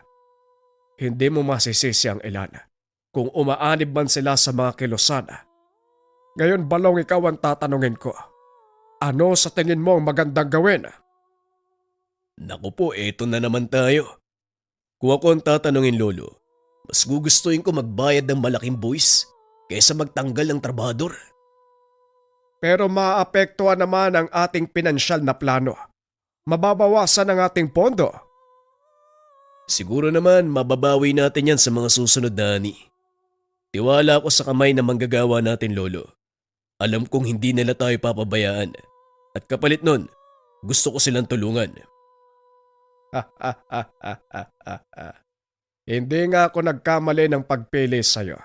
Hindi mo masisisi ang ilan kung umaanib man sila sa mga kilusan. Ngayon Balong, ikaw ang tatanungin ko. Ano sa tingin mo ang magandang gawin? Naku po, eto na naman tayo. Kung ako ang tatanungin, Lolo, mas gugustuhin ko magbayad ng malaking buwis kaysa magtanggal ng trabador. Pero maapektuhan naman ang ating pinansyal na plano. Mababawasan ang ating pondo. Siguro naman mababawi natin yan sa mga susunod na ani. Tiwala ako sa kamay na manggagawa natin, Lolo. Alam kong hindi nila tayo papabayaan. At kapalit nun, gusto ko silang tulungan. Hindi nga ako nagkamali ng pagpili sa'yo.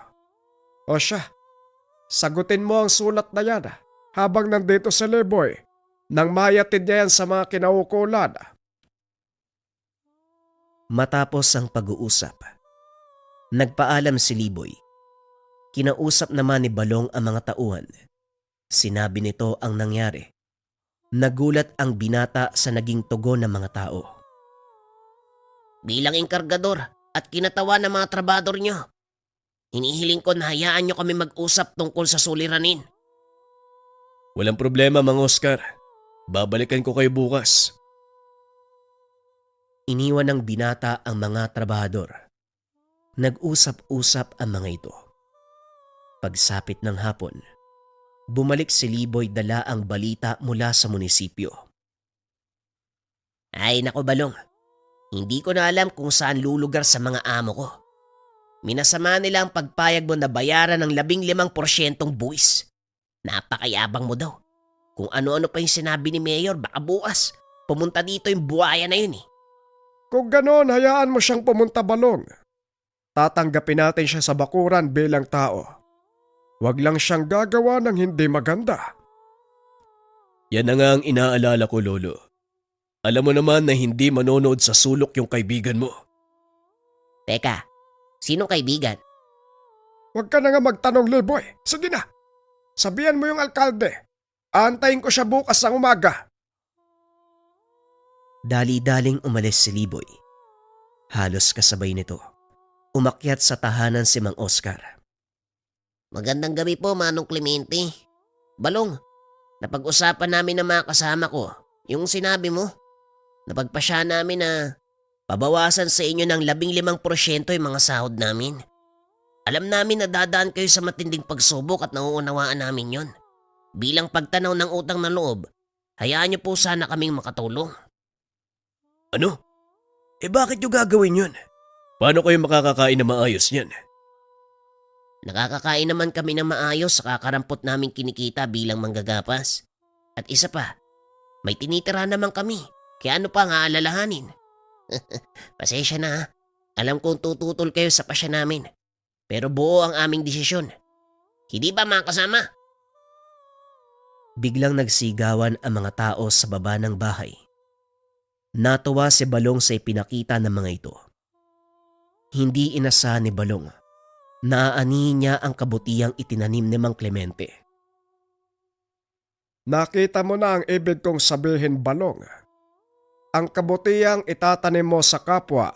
O siya, sagutin mo ang sulat na yan habang nandito si Liboy nang mayatid niya yan sa mga kinaukulan. Matapos ang pag-uusap, nagpaalam si Liboy. Kinausap naman ni Balong ang mga tauhan. Sinabi nito ang nangyari. Nagulat ang binata sa naging tugon ng mga tao. Bilang enkargador at kinatawa ng mga trabador nyo, hinihiling ko na hayaan nyo kami mag-usap tungkol sa suliranin. Walang problema, Mang Oscar. Babalikan ko kayo bukas. Iniwan ng binata ang mga trabahador. Nag-usap-usap ang mga ito. Pagsapit ng hapon, bumalik si Liboy dala ang balita mula sa munisipyo. Ay nako Balong, hindi ko na alam kung saan lulugar sa mga amo ko. Minasama nila ang pagpayag mo na bayaran ng 15% buwis. Napakayabang mo daw. Kung ano-ano pa yung sinabi ni Mayor, baka bukas pumunta dito yung buhaya na yun eh. Kung ganon, hayaan mo siyang pumunta, Balong. Tatanggapin natin siya sa bakuran bilang tao. Huwag lang siyang gagawa ng hindi maganda. Yan na nga ang inaalala ko, Lolo. Alam mo naman na hindi manonood sa sulok yung kaibigan mo. Teka, sinong kaibigan? Huwag ka na nga magtanong, Liboy. Sige na. Sabihan mo yung alkalde. Aantayin ko siya bukas ng umaga. Dali-daling umalis si Liboy. Halos kasabay nito, umakyat sa tahanan si Mang Oscar. Magandang gabi po, Manong Clemente. Balong, napag-usapan namin ng mga kasama ko yung sinabi mo. Napagpasya namin na pabawasan sa inyo ng 15% yung mga sahod namin. Alam namin na dadaan kayo sa matinding pagsubok at nauunawaan namin yon. Bilang pagtanaw ng utang na loob, hayaan niyo po sana kaming makatulong. Ano? Bakit nyo gagawin yun? Paano kayo makakakain na maayos niyan? Nakakakain naman kami ng maayos sa kakarampot naming kinikita bilang manggagapas. At isa pa, may tinitira naman kami, kaya ano pa ang aalalahanin? Pasensya na ha. Alam kong tututol kayo sa pasya namin. Pero buo ang aming desisyon. Hindi ba mga kasama? Biglang nagsigawan ang mga tao sa baba ng bahay. Natuwa si Balong sa ipinakita ng mga ito. Hindi inasahan ni Balong. Naaanihin niya ang kabutihang itinanim ni Mang Clemente. Nakita mo na ang ibig kong sabihin, Balong. Ang kabutihang itatanim mo sa kapwa,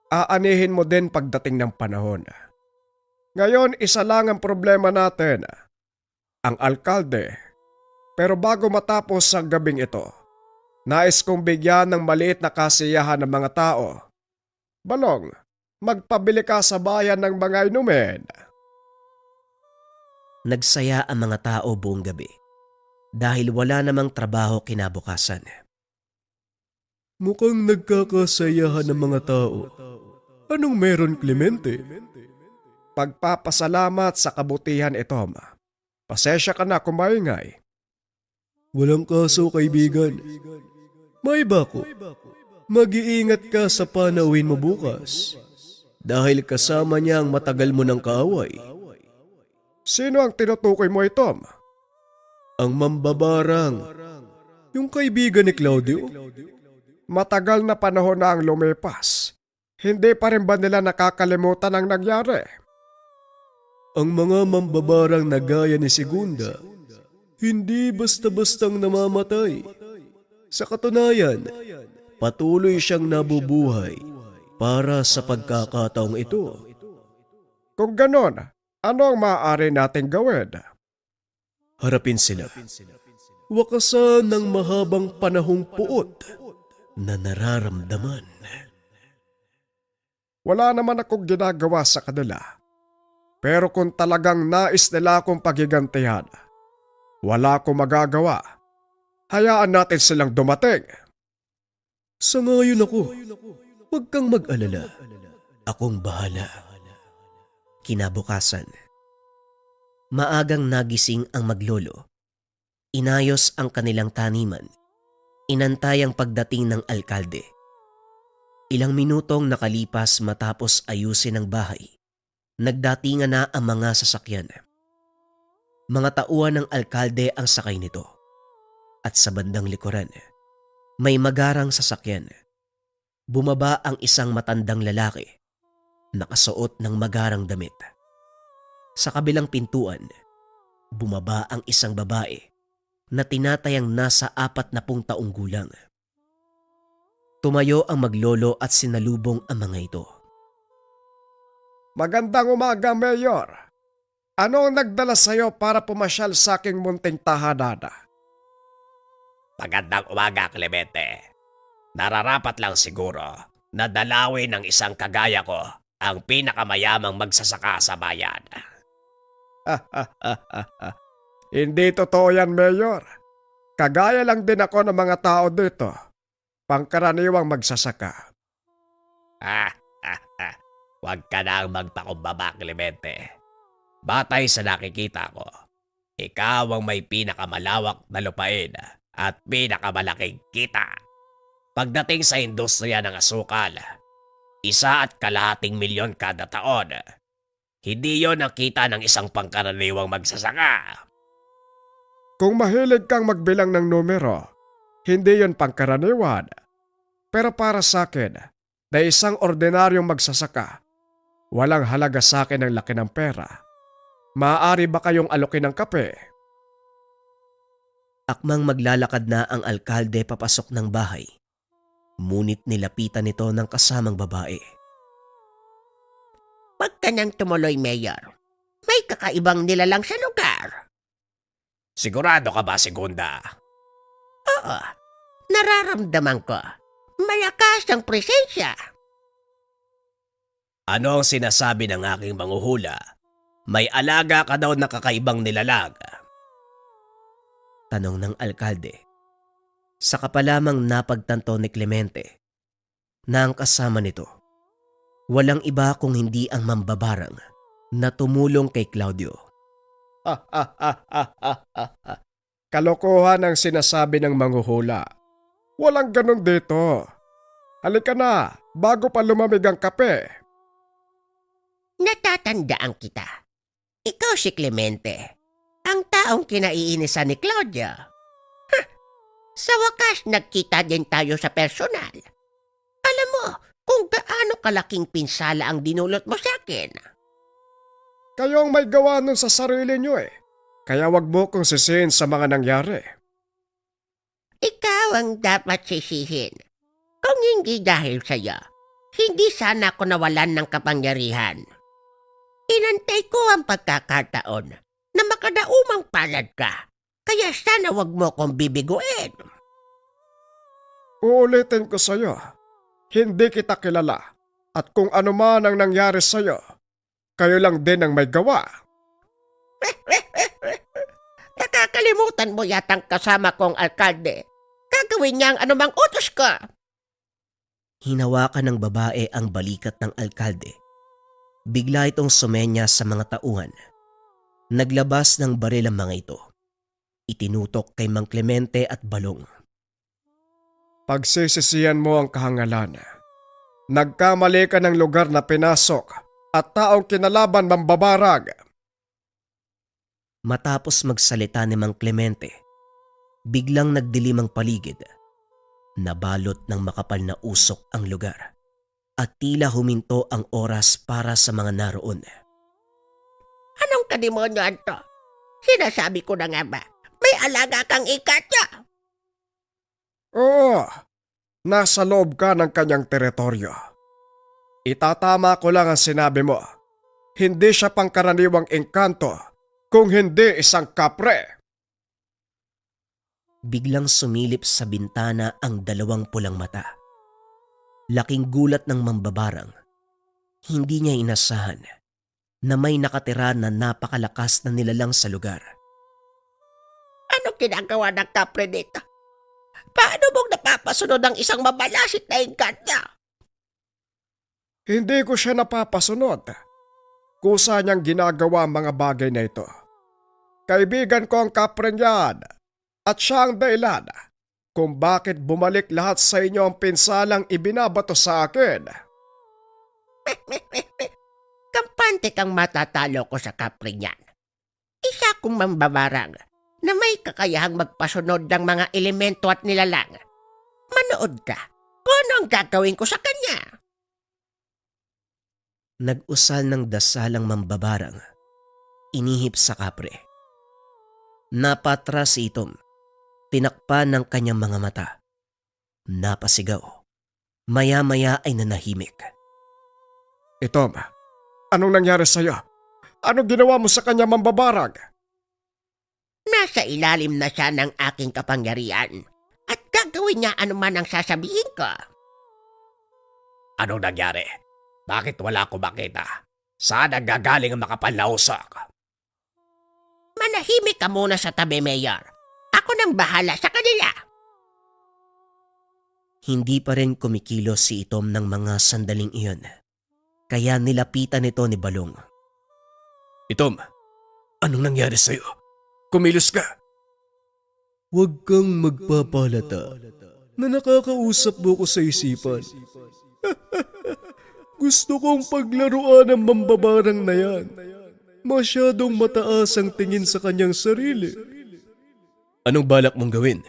aanihin mo din pagdating ng panahon. Ngayon, isa lang ang problema natin. Ang alkalde. Pero bago matapos ang gabing ito, nais kong bigyan ng maliit na kasiyahan ng mga tao. Balong, magpabili ka sa bayan ng mga inumin. Nagsaya ang mga tao buong gabi dahil wala namang trabaho kinabukasan. Mukhang nagkakasayahan ng mga tao. Anong meron, Clemente? Pagpapasalamat sa kabutihan ito, ma. Pasensya ka na kung maingay. Walang kaso, kaibigan. May bako. Mag-iingat ka sa panauhin mo bukas. Dahil kasama niya ang matagal mo ng kaaway. Sino ang tinutukoy mo ito, ma? Ang mambabarang. Yung kaibigan ni Claudio. Matagal na panahon na ang lumipas. Hindi pa rin ba nila nakakalimutan ang nangyari? Ang mga mambabarang na gaya ni Segunda, hindi basta-bastang namamatay. Sa katunayan, patuloy siyang nabubuhay para sa pagkakataong ito. Kung ganon, ano ang maaari nating gawin? Harapin sila. Wakasan ng mahabang panahong puot na nararamdaman. Wala naman akong ginagawa sa kanila. Pero kung talagang nais nila akong pagigantihan, wala akong magagawa. Hayaan natin silang dumating. Sangayon ako. Huwag kang mag-alala. Akong bahala. Kinabukasan, maagang nagising ang maglolo. Inayos ang kanilang taniman. Inantay ang pagdating ng alkalde. Ilang minutong nakalipas matapos ayusin ang bahay. Nagdatingan na ang mga sasakyan. Mga tauhan ng alkalde ang sakay nito. At sa bandang likuran, may magarang sasakyan. Bumaba ang isang matandang lalaki, nakasuot ng magarang damit. Sa kabilang pintuan, bumaba ang isang babae na tinatayang nasa 40 taong gulang. Tumayo ang maglolo at sinalubong ang mga ito. Magandang umaga, Mayor. Ano ang nagdala sa'yo para pumasyal sa aking munting tahanan? Magandang umaga, Clemente. Nararapat lang siguro na dalawin ng isang kagaya ko ang pinakamayamang magsasaka sa bayan. Hindi totoo yan, Mayor. Kagaya lang din ako ng mga tao dito. Pangkaraniwang magsasaka. Huwag ka nang magpakumbaba, Clemente. Batay sa nakikita ko, ikaw ang may pinakamalawak na lupain at pinakamalaking kita. Pagdating sa industriya ng asukal, 1.2 milyon kada taon. Hindi yon ang kita ng isang pangkaraniwang magsasaka. Kung mahilig kang magbilang ng numero, hindi yon pangkaraniwan. Pero para sa akin, na isang ordinaryong magsasaka, walang halaga sa akin ang laki ng pera. Maaari ba kayong alokin ng kape? Akmang maglalakad na ang alkalde papasok ng bahay. Ngunit nilapitan nito ng kasamang babae. Huwag ka nang tumuloy, Mayor. May kakaibang nilalang sa lugar. Sigurado ka ba, Segunda? Oo, nararamdaman ko. Malakas ang presensya. Ano ang sinasabi ng aking manghuhula? May alaga ka daw na kakaibang nilalang. Tanong ng alkalde. Saka pa lamang napagtanto ni Clemente na ang kasama nito, walang iba kung hindi ang mambabarang na tumulong kay Claudio. Kalokohan ang sinasabi ng manghuhula. Walang ganun dito. Halika na, bago pa lumamig ang kape. Natatandaan kita. Ikaw si Clemente, ang taong kinaiinisan ni Claudia. Sa wakas, nagkita din tayo sa personal. Alam mo kung gaano kalaking pinsala ang dinulot mo sa akin. Kayo ang may gawa nun sa sarili nyo eh. Kaya wag mo kong sisihin sa mga nangyari. Ikaw ang dapat sisihin. Kung hindi dahil sa'yo, hindi sana ako nawalan ng kapangyarihan. Inantay ko ang pagkakataon na makadaumang palad ka. Kaya sana wag mo kong bibiguin. Uulitin ko sa'yo, hindi kita kilala. At kung ano man ang nangyari sa'yo, kayo lang din ang may gawa. Nakakalimutan mo yatang kasama kong alkalde. Gagawin niya ang anumang utos ko. Hinawakan ng babae ang balikat ng alkalde. Bigla itong sumenya sa mga tauhan. Naglabas ng baril ang mga ito. Itinutok kay Mang Clemente at Balong. Pagsisisihan mo ang kahangalan. Nagkamali ka ng lugar na pinasok at taong kinalaban mambabarag. Matapos magsalita ni Mang Clemente, biglang nagdilim ang paligid. Nabalot ng makapal na usok ang lugar at tila huminto ang oras para sa mga naroon. Anong kademonyoan to? Sinasabi ko na nga ba, may alaga kang ikatya. Oo, nasa loob ka ng kanyang teritoryo. Itatama ko lang ang sinabi mo. Hindi siya pangkaraniwang engkanto, kung hindi isang kapre. Biglang sumilip sa bintana ang dalawang pulang mata. Laking gulat ng mambabarang. Hindi niya inasahan na may nakatira na napakalakas na nilalang sa lugar. Ano ginagawa ng kapre dito? Paano mong napapasunod ang isang mabalasit na engkanya? Hindi ko siya napapasunod. Kusa niyang ginagawa ang mga bagay na ito. Kaibigan ko ang kapre niyan at siya ang dahilan kung bakit bumalik lahat sa inyo ang pinsalang ibinabato sa akin. Kampante kang matatalo ko sa kapre niyan. Isa kong mambabarang na may kakayahang magpasunod ng mga elemento at nilalang. Manood ka kung ano ang gagawin ko sa kanya. Nag-usal ng dasalang mambabarang. Inihip sa kapre. Napatras si Itom. Tinakpan ng kanyang mga mata. Napasigaw. Maya-maya ay nanahimik. Itom, anong nangyari sa'yo? Anong ginawa mo sa kanya mambabarag? Nasa ilalim na siya ng aking kapangyarihan at gagawin niya anuman ang sasabihin ko. Anong nangyari? Bakit wala ko makita? Saan ang gagaling ang makapal na usok? Manahimik ka muna sa tabi, Mayor. Ako nang bahala sa kanila. Hindi pa rin kumikilos si Itom ng mga sandaling iyon. Kaya nilapitan ito ni Balong. Itom, anong nangyari sa'yo? Kumilos ka. Huwag kang magpapalata na nakakausap mo ko sa isipan. Gusto kong paglaruan ng mambabarang na yan. Masyadong mataas ang tingin sa kanyang sarili. Anong balak mong gawin?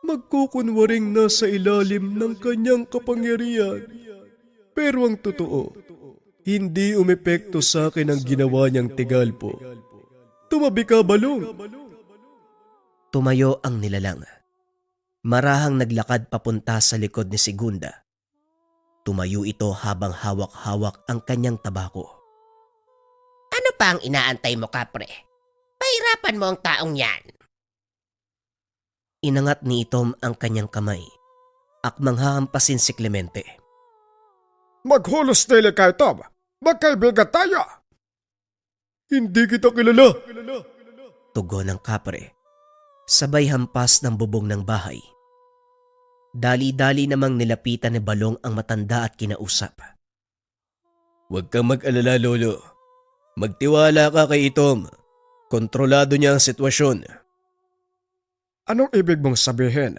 Magkukunwaring nasa ilalim ng kanyang kapangyarihan. Pero ang totoo, hindi umepekto sa akin ang ginawa niyang tigalpo. Tumabi ka, Balong. Tumayo ang nilalang. Marahang naglakad papunta sa likod ni Segunda. Tumayo ito habang hawak-hawak ang kanyang tabako. Ano pa ang inaantay mo, kapre? Pahirapan mo ang taong yan. Inangat ni Itom ang kanyang kamay. Akmang hahampasin si Clemente. Maghulos dili ka, Itom. Magkaibigan tayo. Hindi kita kilala. Tugon ng kapre. Sabay hampas ng bubong ng bahay. Dali-dali namang nilapitan ni Balong ang matanda at kinausap. Huwag kang mag-alala, Lolo. Magtiwala ka kay Itom. Kontrolado niya ang sitwasyon. Anong ibig mong sabihin?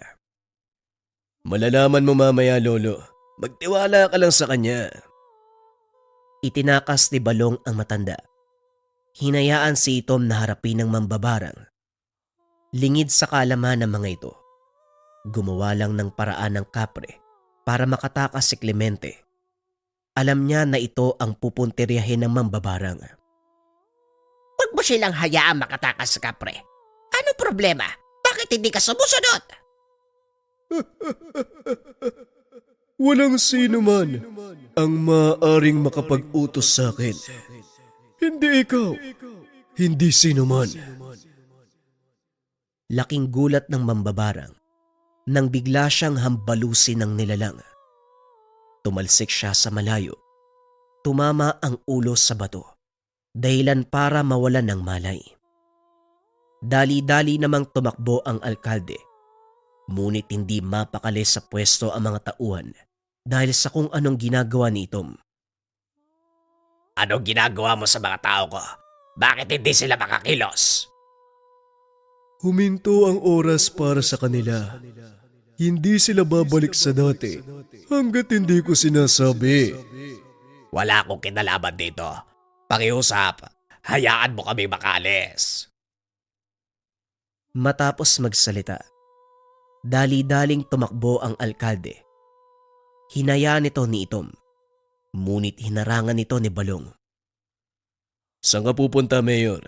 Malalaman mo mamaya, Lolo. Magtiwala ka lang sa kanya. Itinakas ni Balong ang matanda. Hinayaan si Itom na harapin ng mambabarang. Lingid sa kaalaman ng mga ito. Gumawa lang ng paraan ng kapre para makatakas si Clemente. Alam niya na ito ang pupuntiryahin ng mambabarang. Huwag mo silang hayaang makatakas sa kapre. Ano problema? Bakit hindi ka sumusunod? Walang sino man ang maaaring makapag-utos sa akin. Hindi ikaw. Hindi sino man. Laking gulat ng mambabarang nang bigla siyang hambalusin ng nilalang. Tumalsik siya sa malayo. Tumama ang ulo sa bato, dahilan para mawalan ng malay. Dali-dali namang tumakbo ang alkalde, ngunit hindi mapakali sa pwesto ang mga tauhan dahil sa kung anong ginagawa ni Itom. Anong ginagawa mo sa mga tao ko? Bakit hindi sila makakilos? Huminto ang oras para sa kanila. Hindi sila babalik sa dati hanggat hindi ko sinasabi. Wala akong kinalaman dito. Pakiusap, hayaan mo kami makaalis. Matapos magsalita, dali-daling tumakbo ang alkalde. Hinayaan ito ni Itom, ngunit hinarangan ito ni Balong. Saan ka pupunta, Mayor?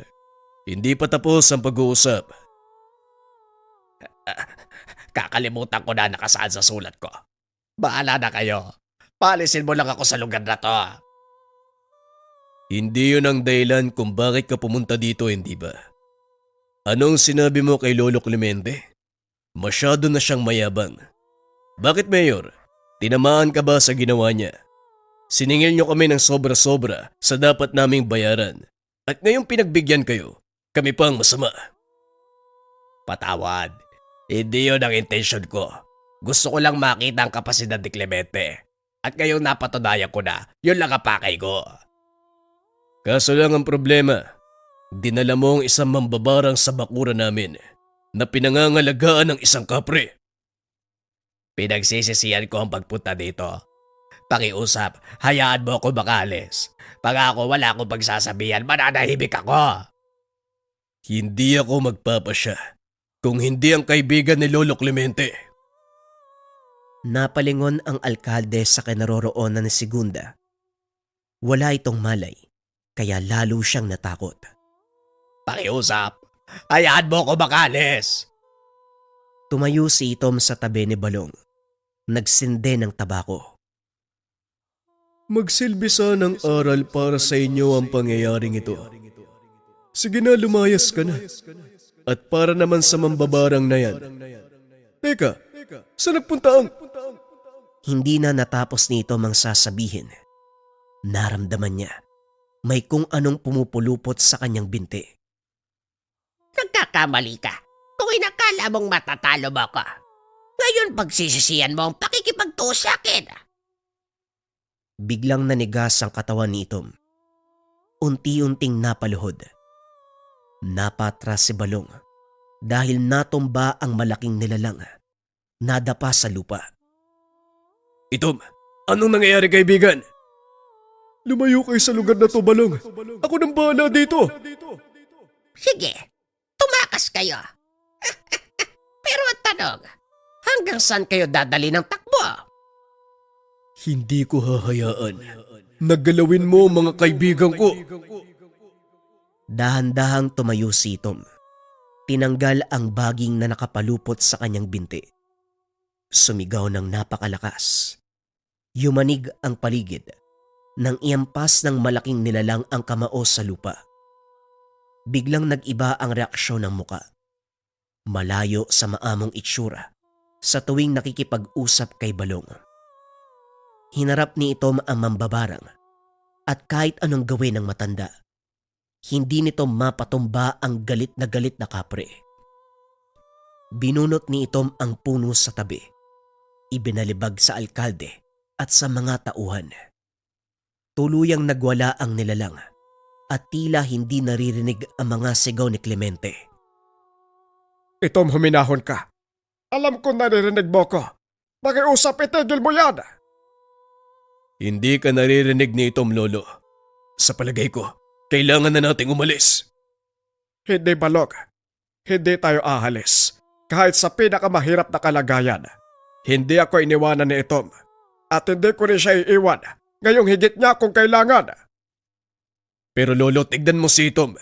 Hindi pa tapos ang pag-uusap. Kakalimutan ko na nakasaan sa sulat ko. Bahala na kayo. Paalisin mo lang ako sa lugar na to. Hindi yun ang dahilan kung bakit ka pumunta dito, hindi ba? Anong sinabi mo kay Lolo Clemente? Masyado na siyang mayabang. Bakit, Mayor? Tinamaan ka ba sa ginawa niya? Siningil niyo kami ng sobra-sobra sa dapat naming bayaran. At ngayong pinagbigyan kayo, kami pa ang masama. Patawad. Hindi yun ang intensyon ko. Gusto ko lang makita ang kapasidad ni Clemente. At ngayong napatunayan ko na, yun lang ang pakay ko. Kaso lang ang problema, dinala mo ang isang mambabarang sa bakuran namin na pinangangalagaan ng isang kapre. Pinagsisisihan ko ang pagpunta dito. Pakiusap, hayaan mo ako makalis. Pag ako wala akong pagsasabihan, mananahimik ako. Hindi ako magpapasya kung hindi ang kaibigan ni Lolo Clemente. Napalingon ang alkalde sa kinaroroonan ni Segunda. Wala itong malay, kaya lalo siyang natakot. Pakiusap, hayaan mo ako makalis. Tumayo si Itom sa tabi ni Balong. Nagsinde ng tabako. Magsilbi ng aral para sa inyo ang pangyayaring ito. Sige na, lumayas ka na. At para naman sa mambabarang na yan. Teka, saan nagpunta ang... Hindi na natapos ni Itom ang sasabihin. Naramdaman niya. May kung anong pumupulupot sa kanyang binti. Nagkakamali ka. Kung inakala mong matatalo mo ako. Ngayon pagsisisihan mo ang pakikipagtuos sa akin. Biglang nanigas ang katawan ni Itom. Unti-unting napaluhod. Napatras si Balong dahil natumba ang malaking nilalang. Nadapa sa lupa. Itom, anong nangyayari, kaibigan? Lumayo kayo sa lugar na to, Balong. Ako nang bahala dito. Sige, tumakas kayo. Pero ang tanong, hanggang saan kayo dadali ng takbo? Hindi ko hahayaan. Naggalawin mo ang mga kaibigan ko. Dahan-dahang tumayo si Itom. Tinanggal ang baging na nakapalupot sa kanyang binti. Sumigaw ng napakalakas. Yumanig ang paligid nang iampas ng malaking nilalang ang kamao sa lupa. Biglang nag-iba ang reaksyon ng muka. Malayo sa maamong itsura sa tuwing nakikipag-usap kay Balong. Hinarap ni Itom ang mambabarang at kahit anong gawin ng matanda, hindi nito mapatumba ang galit na kapre. Binunot ni Itom ang puno sa tabi. Ibinalibag sa alkalde at sa mga tauhan. Tuluyang nagwala ang nilalang at tila hindi naririnig ang mga sigaw ni Clemente. Itom, huminahon ka. Alam ko naririnig mo ko. Pakiusap, itigil mo yan. Hindi ka naririnig ni Itom, Lolo. Sa palagay ko, kailangan na nating umalis. Hindi, Balog. Hindi tayo ahalis. Kahit sa pinakamahirap na kalagayan. Hindi ako iniwanan ni Itom. At hindi ko rin siya iiwan. Ngayong higit niya kung kailangan. Pero Lolo, tignan mo si Itom.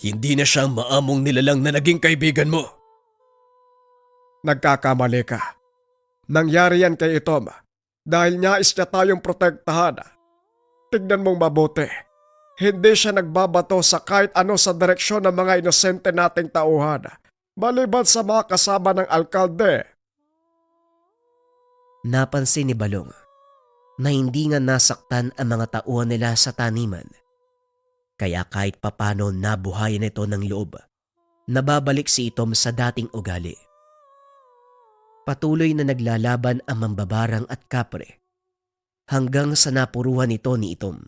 Hindi na siya ang maamong nilalang na naging kaibigan mo. Nagkakamali ka. Nangyari yan kay Itom dahil nais niya tayong protektahan. Tignan mong mabuti. Hindi siya nagbabato sa kahit ano sa direksyon ng mga inosente nating tauhan, maliban sa mga kasama ng alkalde. Napansin ni Balong na hindi nga nasaktan ang mga tauhan nila sa taniman. Kaya kahit papano nabuhayan ito ng loob, nababalik si Itom sa dating ugali. Patuloy na naglalaban ang mambabarang at kapre hanggang sa napuruhan ito ni Itom.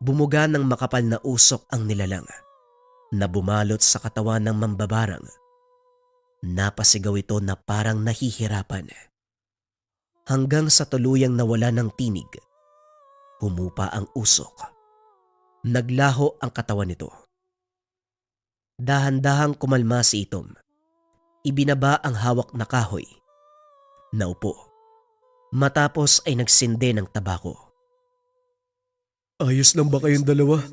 Bumuga ng makapal na usok ang nilalang na bumalot sa katawan ng mambabarang. Napasigaw ito na parang nahihirapan. Hanggang sa tuluyang nawala ng tinig, humupa ang usok. Naglaho ang katawan nito. Dahan-dahang kumalma si Itom. Ibinaba ang hawak na kahoy. Naupo. Matapos ay nagsinde ng tabako. Ayos lang ba kayong dalawa?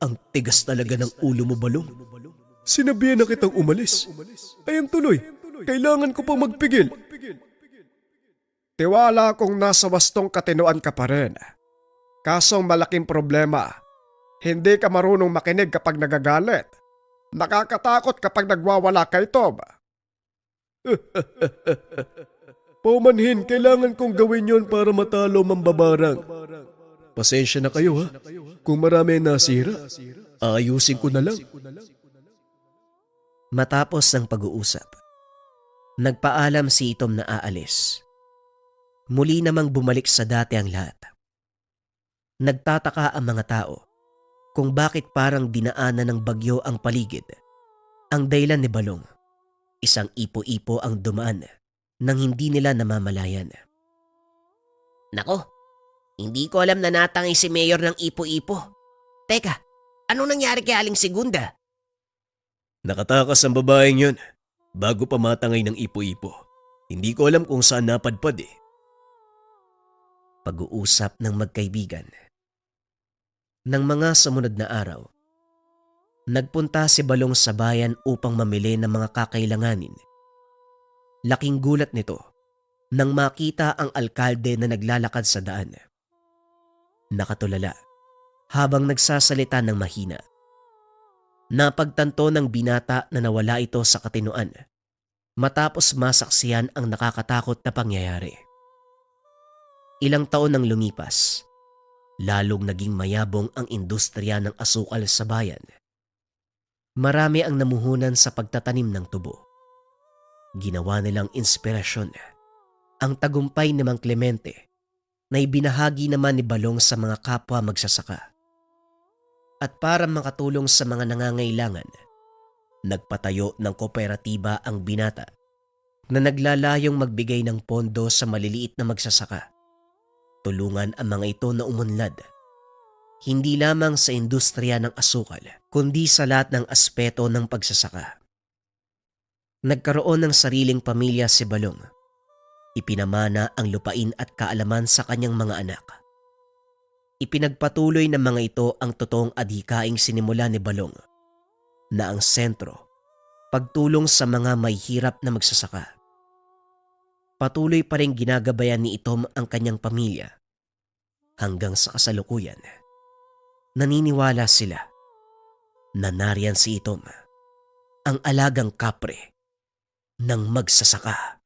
Ang tigas talaga ng ulo mo, Balong. Sinabihan na kitang umalis. Ayun tuloy. kailangan ko pa magpigil. Tiwala kong nasa wastong katinuan ka pa rin. Kasong malaking problema, hindi ka marunong makinig kapag nagagalit. Nakakatakot kapag nagwawala kay Tom. Paumanhin, kailangan kong gawin yon para matalo mambabarang. Pasensya na kayo ha. Kung marami nasira, ayusin ko na lang. Matapos ng pag-uusap, nagpaalam si Itom na aalis. Muli namang bumalik sa dati ang lahat. Nagtataka ang mga tao kung bakit parang dinaanan ng bagyo ang paligid. Ang dahilan ni Balong, isang ipo-ipo ang dumaan nang hindi nila namamalayan. Nako, hindi ko alam na natangay si Mayor ng ipo-ipo. Teka, anong nangyari kay Aling Segunda? Nakatakas ang babaeng yon bago pa matangay ng ipo-ipo. Hindi ko alam kung saan napadpad eh. Pag-uusap ng magkaibigan. Nang mga sumunod na araw, nagpunta si Balong sa bayan upang mamili ng mga kakailanganin. Laking gulat nito nang makita ang alkalde na naglalakad sa daan. Nakatulala habang nagsasalita ng mahina. Napagtanto ng binata na nawala ito sa katinuan matapos masaksiyan ang nakakatakot na pangyayari. Ilang taon nang lumipas, lalong naging mayabong ang industriya ng asukal sa bayan. Marami ang namuhunan sa pagtatanim ng tubo. Ginawa nilang inspirasyon ang tagumpay ni Mang Clemente na ibinahagi naman ni Balong sa mga kapwa magsasaka. At para makatulong sa mga nangangailangan, nagpatayo ng kooperatiba ang binata na naglalayong magbigay ng pondo sa maliliit na magsasaka. Tulungan ang mga ito na umunlad, hindi lamang sa industriya ng asukal, kundi sa lahat ng aspeto ng pagsasaka. Nagkaroon ng sariling pamilya si Balong. Ipinamana ang lupain at kaalaman sa kanyang mga anak. Ipinagpatuloy ng mga ito ang totoong adhikaing sinimula ni Balong, na ang sentro, pagtulong sa mga may hirap na magsasaka. Patuloy pa rin ginagabayan ni Itom ang kanyang pamilya. Hanggang sa kasalukuyan, naniniwala sila na nariyan si Itom, ang alagang kapre ng magsasaka.